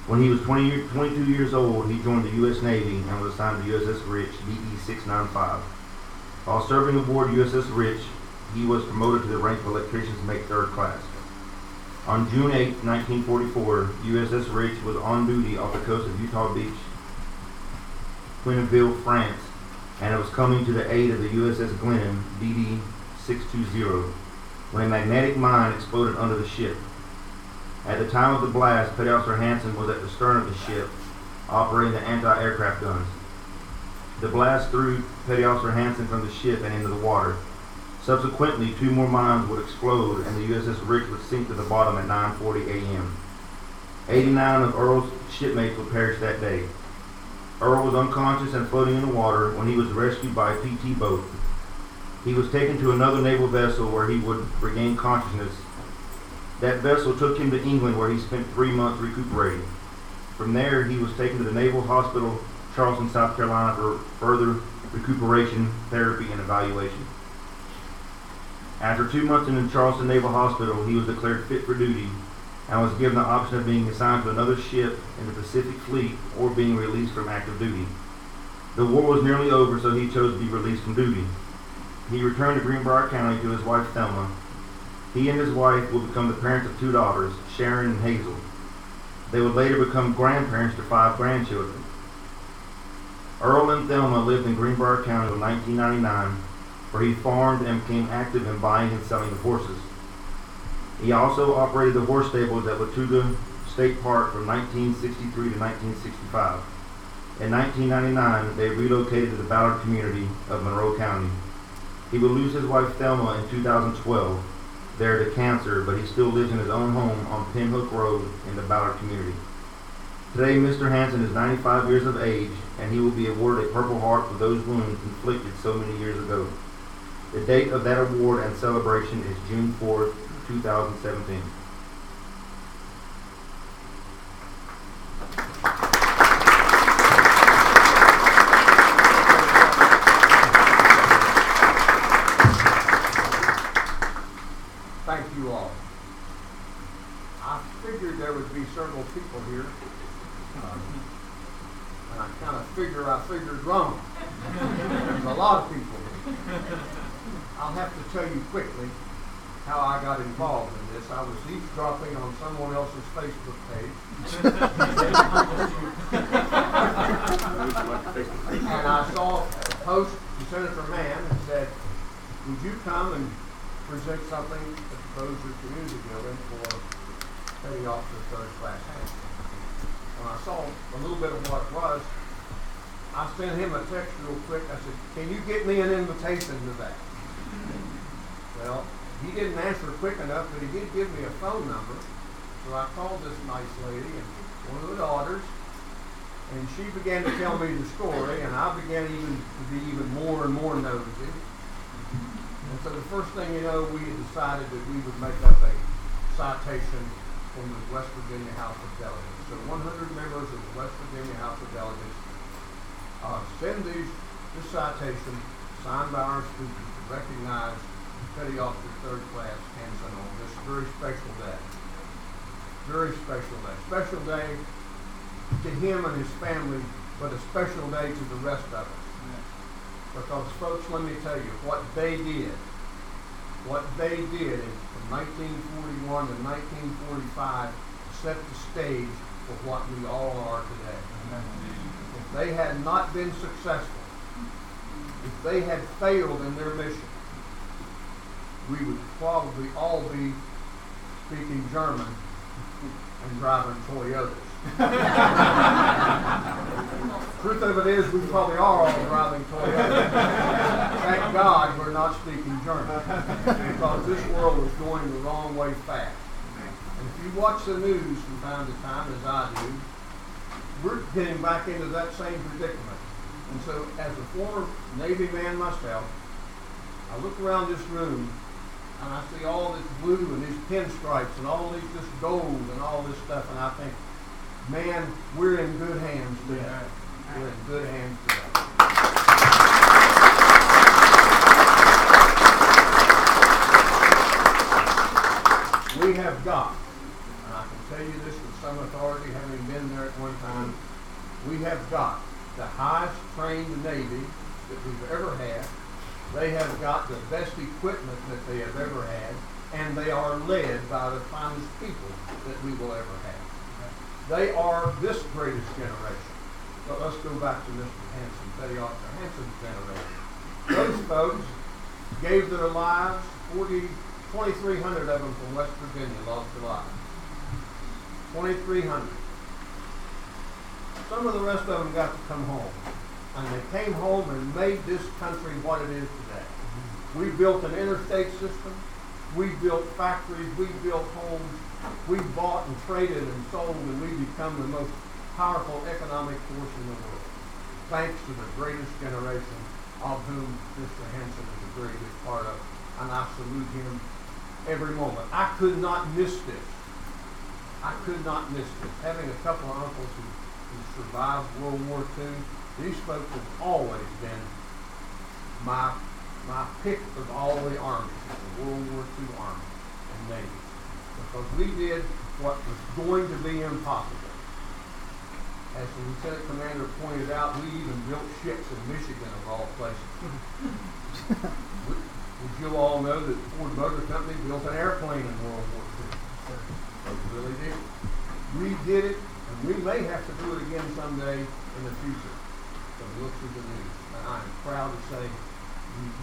When he was 22 years old, he joined the U.S. Navy and was assigned to USS Rich, DE 695. While serving aboard USS Rich, he was promoted to the rank of electrician's mate 3rd class. On June 8, 1944, USS Rich was on duty off the coast of Utah Beach Quenneville, France, and it was coming to the aid of the USS Glenn, DD 620, when a magnetic mine exploded under the ship. At the time of the blast, Petty Officer Hanson was at the stern of the ship, operating the anti-aircraft guns. The blast threw Petty Officer Hanson from the ship and into the water. Subsequently, 2 more mines would explode and the USS Rich would sink to the bottom at 9:40 a.m. 89 of Earl's shipmates would perish that day. Earl was unconscious and floating in the water when he was rescued by a PT boat. He was taken to another naval vessel where he would regain consciousness. That vessel took him to England, where he spent 3 months recuperating. From there, he was taken to the Naval Hospital, Charleston, South Carolina, for further recuperation, therapy, and evaluation. After 2 months in the Charleston Naval Hospital, he was declared fit for duty and was given the option of being assigned to another ship in the Pacific Fleet or being released from active duty. The war was nearly over, so he chose to be released from duty. He returned to Greenbrier County to his wife Thelma. He and his wife would become the parents of 2 daughters, Sharon and Hazel. They would later become grandparents to 5 grandchildren. Earl and Thelma lived in Greenbrier County until 1999, where he farmed and became active in buying and selling of horses. He also operated the horse stables at Watauga State Park from 1963 to 1965. In 1999, they relocated to the Ballard community of Monroe County. He would lose his wife Thelma in 2012, there to cancer, but he still lives in his own home on Pinhook Road in the Ballard community. Today, Mr. Hanson is 95 years of age, and he will be awarded a Purple Heart for those wounds inflicted so many years ago. The date of that award and celebration is June 4th, 2017. Thank you all. I figured there would be several people here, and I figured wrong. There's a lot of people here. I'll have to tell you quickly how I got involved in this. I was eavesdropping on someone else's Facebook page. And I saw a post from Senator Mann that said, would you come and present something at the Bossier Community Building for Petty Officer 3rd Class Hanson? When I saw a little bit of what it was, I sent him a text real quick. I said, can you get me an invitation to that? Well, he didn't answer quick enough, but he did give me a phone number. So I called this nice lady and one of the daughters, and she began to tell me the story, and I began to be even more and more nosy. And so the first thing you know, we decided that we would make up a citation from the West Virginia House of Delegates. So 100 members of the West Virginia House of Delegates send this citation signed by our speakers to recognize Petty Officer 3rd Class Hanson on this very special day. Very special day. Special day to him and his family, but a special day to the rest of us. Because, folks, let me tell you, what they did from 1941 to 1945 set the stage for what we all are today. If they had not been successful, if they had failed in their mission, we would probably all be speaking German and driving Toyotas. Truth of it is, we probably are all driving Toyotas. Thank God we're not speaking German, because this world is going the wrong way fast. And if you watch the news from time to time, as I do, we're getting back into that same predicament. And so, as a former Navy man myself, I look around this room and I see all this blue and these pinstripes and all this gold and all this stuff, and I think, man, we're in good hands today. We're in good hands today. We have got, and I can tell you this with some authority, having been there at one time, we have got the highest trained Navy that we've ever had. They have got the best equipment that they have ever had, and they are led by the finest people that we will ever have. They are this greatest generation. But let's go back to Mr. Hanson, Petty Officer Hanson's generation. Those folks gave their lives, 2,300 of them from West Virginia lost their lives. 2,300. Some of the rest of them got to come home. And they came home and made this country what it is today. We built an interstate system. We built factories. We built homes. We bought and traded and sold, and we become the most powerful economic force in the world. Thanks to the greatest generation, of whom Mr. Hanson is a very big part of. And I salute him every moment. I could not miss this. I could not miss this. Having a couple of uncles who survived World War II, these folks have always been my pick of all the armies, the World War II Army and Navy. Because we did what was going to be impossible. As the Lieutenant Commander pointed out, we even built ships in Michigan of all places. Would you all know that Ford Motor Company built an airplane in World War II? They really did. We did it, and we may have to do it again someday in the future. So look through the news. And I'm proud to say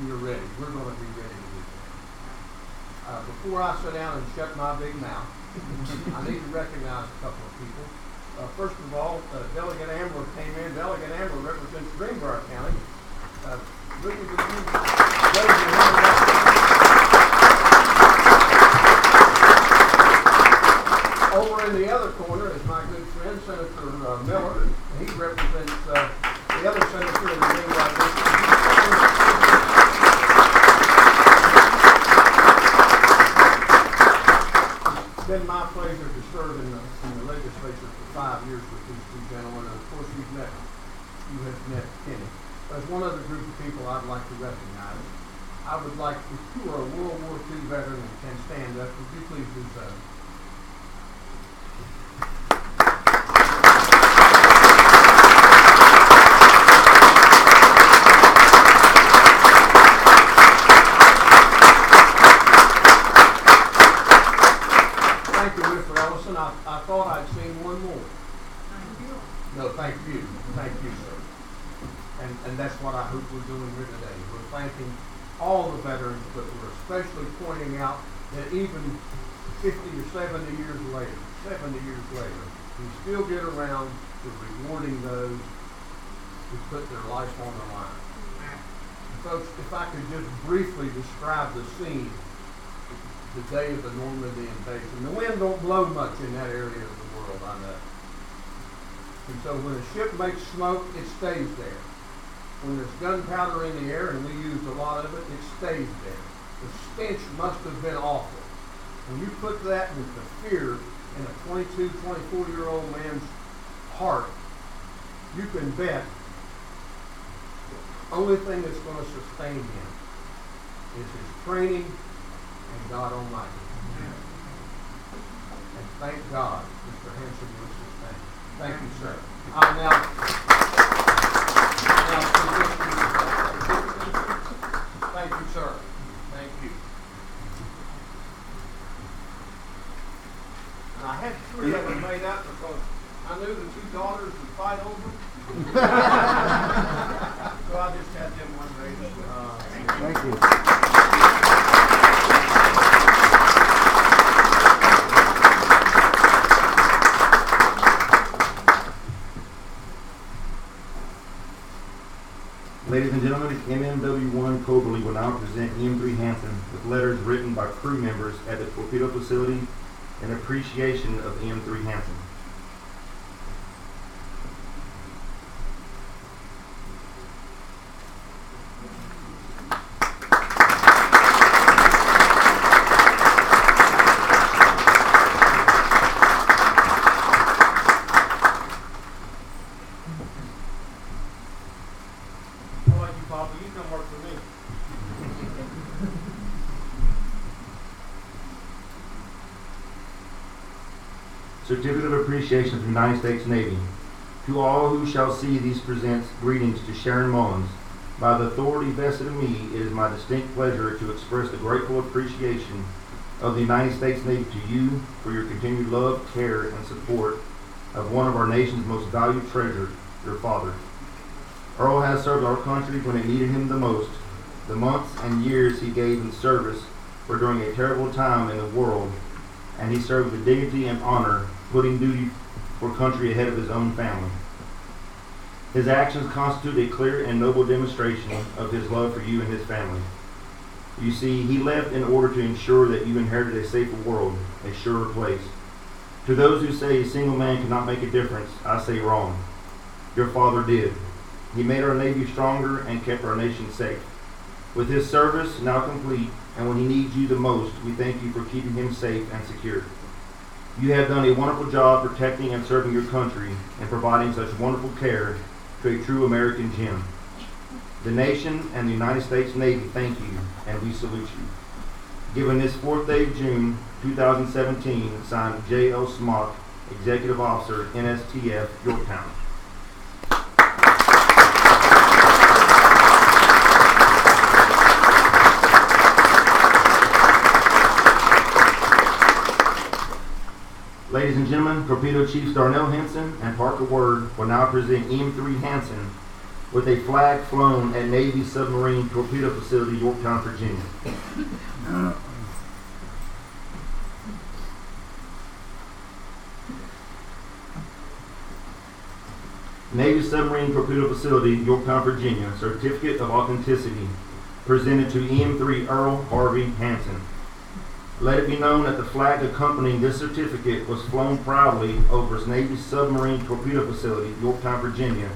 we are ready. We're going to be ready to do that. Before I sit down and shut my big mouth, I need to recognize a couple of people. First of all, Delegate Ambler came in. Delegate Ambler represents Greenbrier County. Look at over in the other corner is my good friend, Senator Miller. He represents the other senator in the Greenbrier district. It's been my pleasure to serve in the legislature for 5 years with these two gentlemen, and of course you have met Kenny. There's one other group of people I'd like to recognize. I would like, if you are a World War II veteran and can stand up, would you please do so? Thank you, Mr. Ellison. I thought I'd seen one more. No, thank you. Thank you, sir. And that's what I hope we're doing here today. We're thanking all the veterans, but we're especially pointing out that even 50 or 70 years later, we still get around to rewarding those who put their life on the line. Folks, if I could just briefly describe the scene the day of the Normandy Invasion. The wind don't blow much in that area of the world, I know. And so when a ship makes smoke, it stays there. When there's gunpowder in the air, and we used a lot of it, it stays there. The stench must have been awful. When you put that with the fear in a 22, 24-year-old man's heart, you can bet the only thing that's going to sustain him is his training and God Almighty. And thank God Mr. Hanson was sustained. Thank you, sir. I'll now thank you, sir. Thank you. And I had 3 of them made up because I knew the 2 daughters would fight over it. So I just had them one made up. Thank you. Ladies and gentlemen, MMW1 Coberly will now present EM3 Hanson with letters written by crew members at the torpedo facility in appreciation of EM3 Hanson. Papa, you come work for me. Certificate of Appreciation of the United States Navy. To all who shall see these presents greetings to Sharon Mullins. By the authority vested in me, it is my distinct pleasure to express the grateful appreciation of the United States Navy to you for your continued love, care, and support of one of our nation's most valued treasures, your father. Earl has served our country when it needed him the most. The months and years he gave in service were during a terrible time in the world, and he served with dignity and honor, putting duty for country ahead of his own family. His actions constitute a clear and noble demonstration of his love for you and his family. You see, he left in order to ensure that you inherited a safer world, a surer place. To those who say a single man cannot make a difference, I say wrong. Your father did. He made our Navy stronger and kept our nation safe. With his service now complete, and when he needs you the most, we thank you for keeping him safe and secure. You have done a wonderful job protecting and serving your country and providing such wonderful care to a true American gem. The nation and the United States Navy thank you, and we salute you. Given this 4th day of June, 2017, signed J.L. Smock, Executive Officer, NSTF, Yorktown. Ladies and gentlemen, Torpedo Chiefs Darnell Hanson and Parker Word will now present EM3 Hanson with a flag flown at Navy Submarine Torpedo Facility, Yorktown, Virginia. Navy Submarine Torpedo Facility, Yorktown, Virginia, Certificate of Authenticity, presented to EM3 Earl Harvey Hanson. Let it be known that the flag accompanying this certificate was flown proudly over its Navy Submarine Torpedo Facility, Yorktown, Virginia,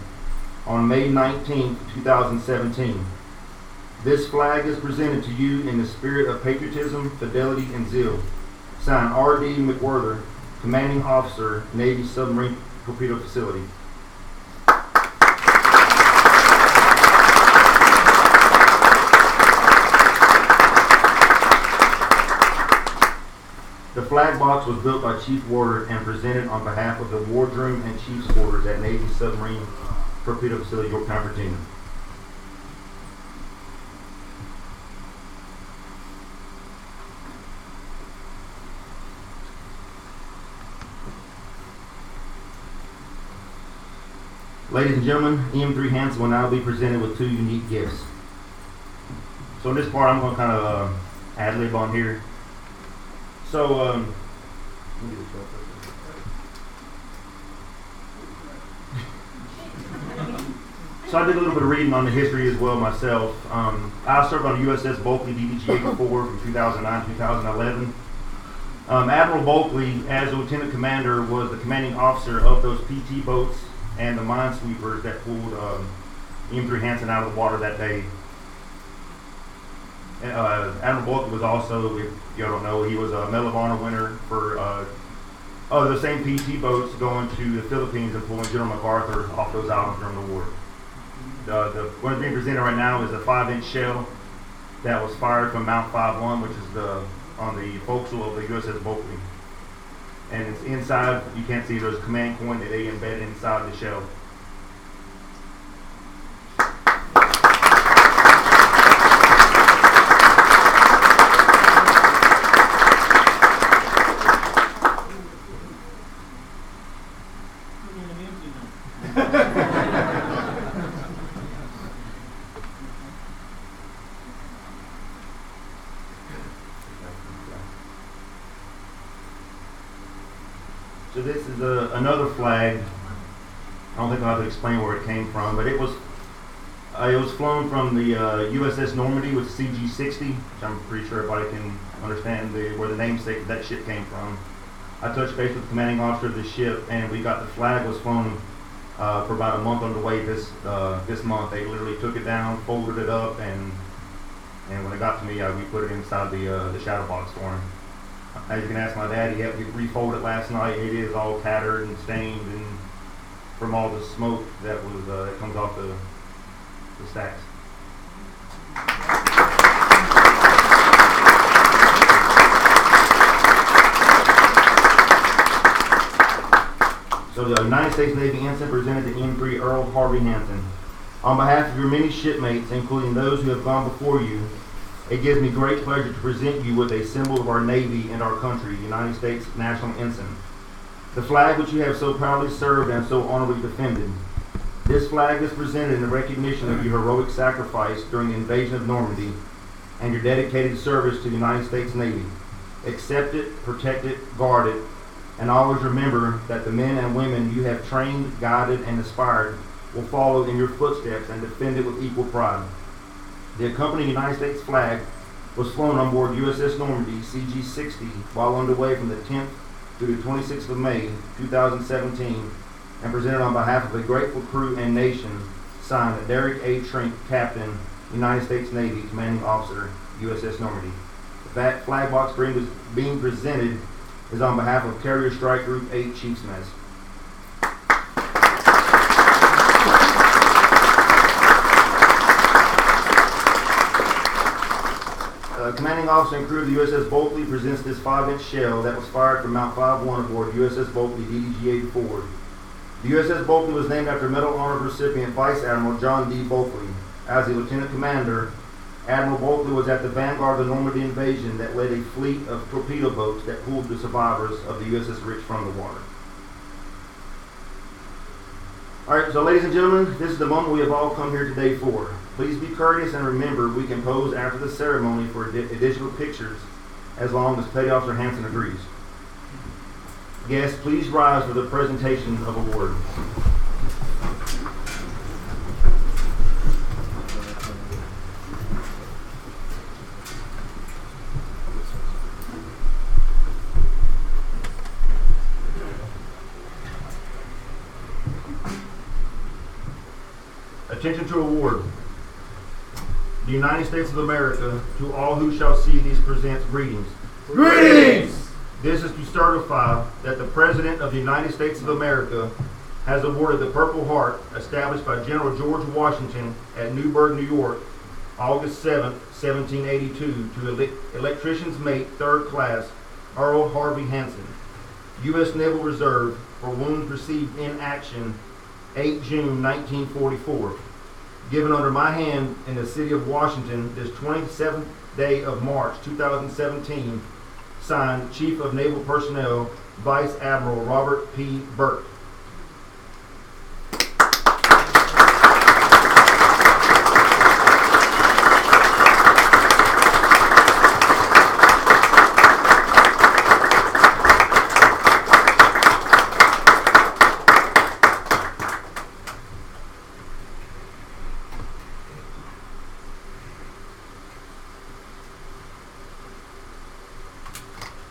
on May 19, 2017. This flag is presented to you in the spirit of patriotism, fidelity, and zeal. Signed, R.D. McWhirter, Commanding Officer, Navy Submarine Torpedo Facility. The flag box was built by Chief Ward and presented on behalf of the Wardroom and Chief's Quarters at Navy Submarine Torpedo Facility, Yorktown, Virginia. Ladies and gentlemen, EM3 Hanson will now be presented with 2 unique gifts. So in this part, I'm going to kind of ad-lib on here. So, so I did a little bit of reading on the history as well myself. I served on the USS Bulkley DDG-84 from 2009 to 2011. Admiral Bulkley, as Lieutenant Commander, was the commanding officer of those PT boats and the minesweepers that pulled EM3 Hanson out of the water that day. Admiral Bulkley was also, if you don't know, he was a Medal of Honor winner for the same PT boats going to the Philippines and pulling General MacArthur off those islands during the war. What's being presented right now is a 5-inch shell that was fired from Mount 5-1, which is on the forecastle of the USS Bulkley. And it's inside, you can't see, there's a command coin that they embedded inside the shell. So this is another flag. I don't think I'll have to explain where it came from, but it was flown from the USS Normandy with CG-60, which I'm pretty sure everybody can understand where the namesake of that ship came from. I touched base with the commanding officer of the ship, and we got the flag was flown for about a month on the way this month. They literally took it down, folded it up, and when it got to me, we put it inside the shadow box for him. As you can ask my dad, he helped me refold it last night. It is all tattered and stained, and from all the smoke that comes off the stacks. So the United States Navy Ensign presented to EM3 Earl Harvey Hanson. On behalf of your many shipmates, including those who have gone before you, it gives me great pleasure to present you with a symbol of our Navy and our country, the United States National Ensign. The flag which you have so proudly served and so honorably defended. This flag is presented in recognition of your heroic sacrifice during the invasion of Normandy and your dedicated service to the United States Navy. Accept it, protect it, guard it, and always remember that the men and women you have trained, guided, and inspired will follow in your footsteps and defend it with equal pride. The accompanying United States flag was flown on board USS Normandy CG-60 while underway from the 10th through the 26th of May, 2017, and presented on behalf of the grateful crew and nation, signed Derek A. Trink, Captain, United States Navy, Commanding Officer, USS Normandy. That flag box being presented is on behalf of Carrier Strike Group 8 Chiefs Mess. Commanding Officer and crew of the USS Bulkley presents this 5-inch shell that was fired from Mount 5-1 aboard USS Bulkley DDG-84. The USS Bulkley was named after Medal of Honor recipient Vice Admiral John D. Bulkley. As a Lieutenant Commander, Admiral Bulkley was at the vanguard of the Normandy Invasion that led a fleet of torpedo boats that pulled the survivors of the USS Rich from the water. Alright, so ladies and gentlemen, this is the moment we have all come here today for. Please be courteous and remember we can pose after the ceremony for additional pictures as long as Petty Officer Hanson agrees. Guests, please rise for the presentation of awards. Attention to award. The United States of America, to all who shall see these, presents greetings. Greetings! This is to certify that the President of the United States of America has awarded the Purple Heart, established by General George Washington at Newburgh, New York, August 7, 1782, to Electrician's Mate, 3rd Class, Earl Harvey Hanson, U.S. Naval Reserve, for wounds received in action 8 June 1944. Given under my hand in the city of Washington this 27th day of March 2017, signed Chief of Naval Personnel, Vice Admiral Robert P. Burke.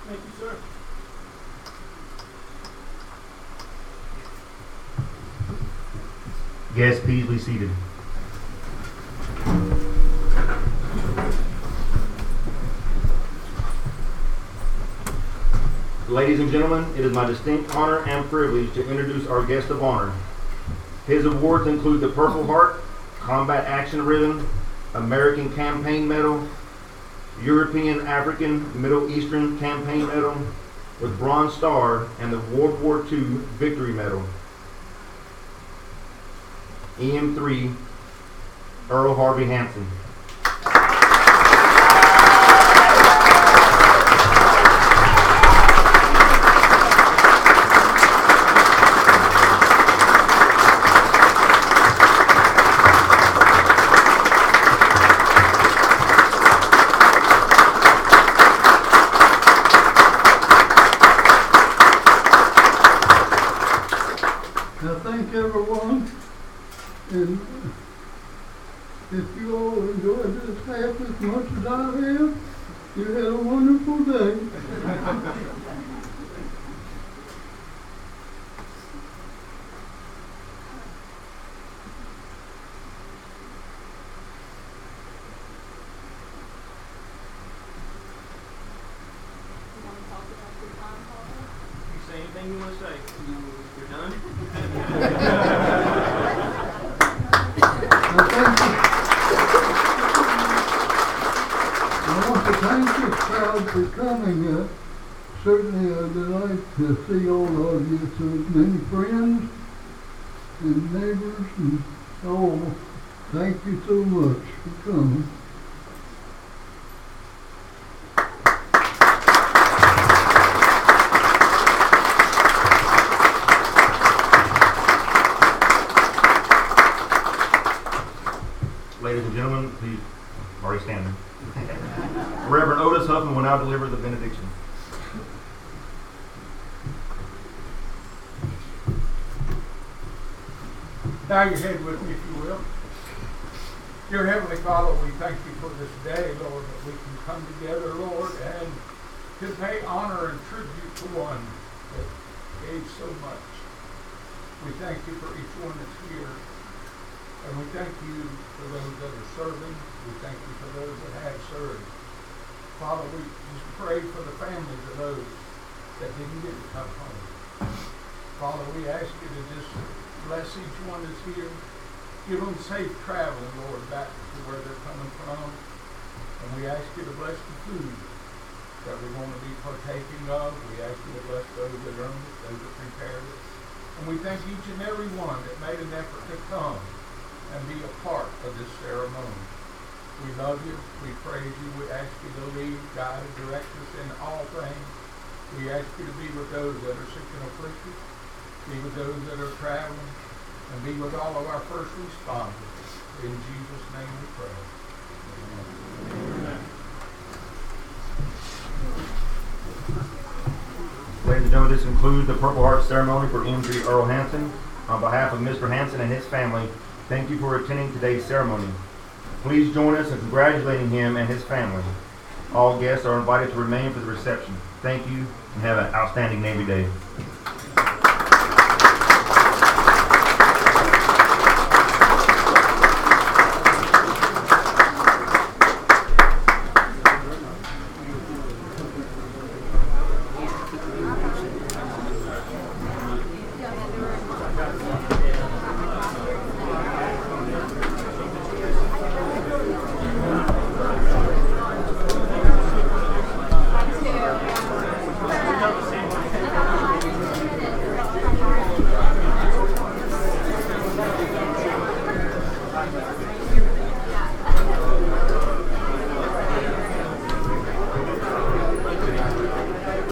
Thank you, sir. Guests, please be seated. Ladies and gentlemen, it is my distinct honor and privilege to introduce our guest of honor. His awards include the Purple Heart, Combat Action Ribbon, American Campaign Medal, European, African, Middle Eastern Campaign Medal, with Bronze Star, and the World War II Victory Medal. EM3 Earl Harvey Hanson. I thank everyone, and if you all enjoyed this half as much as I have, you had a wonderful day. You want to talk about your time, Papa? You say anything you want to say? You're done? I want to thank this crowd for coming. Certainly a delight to see all of you, so many friends and neighbors and all. Thank you so much for coming. He's already standing. Reverend Otis Huffman will now deliver the benediction. Bow your head with me, if you will. Dear Heavenly Father, we thank you for this day, Lord, that we can come together, Lord, and to pay honor and tribute to one that gave so much. We thank you for each one that's here. And we thank you for those that are serving. We thank you for those that have served. Father, we just pray for the families of those that didn't get to come home. Father, we ask you to just bless each one that's here. Give them safe travel, Lord, back to where they're coming from. And we ask you to bless the food that we're going to be partaking of. We ask you to bless those that earned it, those that prepared it. And we thank each and every one that made an effort to come and be a part of this ceremony. We love you. We praise you. We ask you to lead, guide, and direct us in all things. We ask you to be with those that are sick and afflicted, be with those that are traveling, and be with all of our first responders. In Jesus' name we pray. Amen. Ladies and gentlemen, this concludes the Purple Heart ceremony for EM3 Hanson. On behalf of Mr. Hanson and his family, thank you for attending today's ceremony. Please join us in congratulating him and his family. All guests are invited to remain for the reception. Thank you, and have an outstanding Navy Day.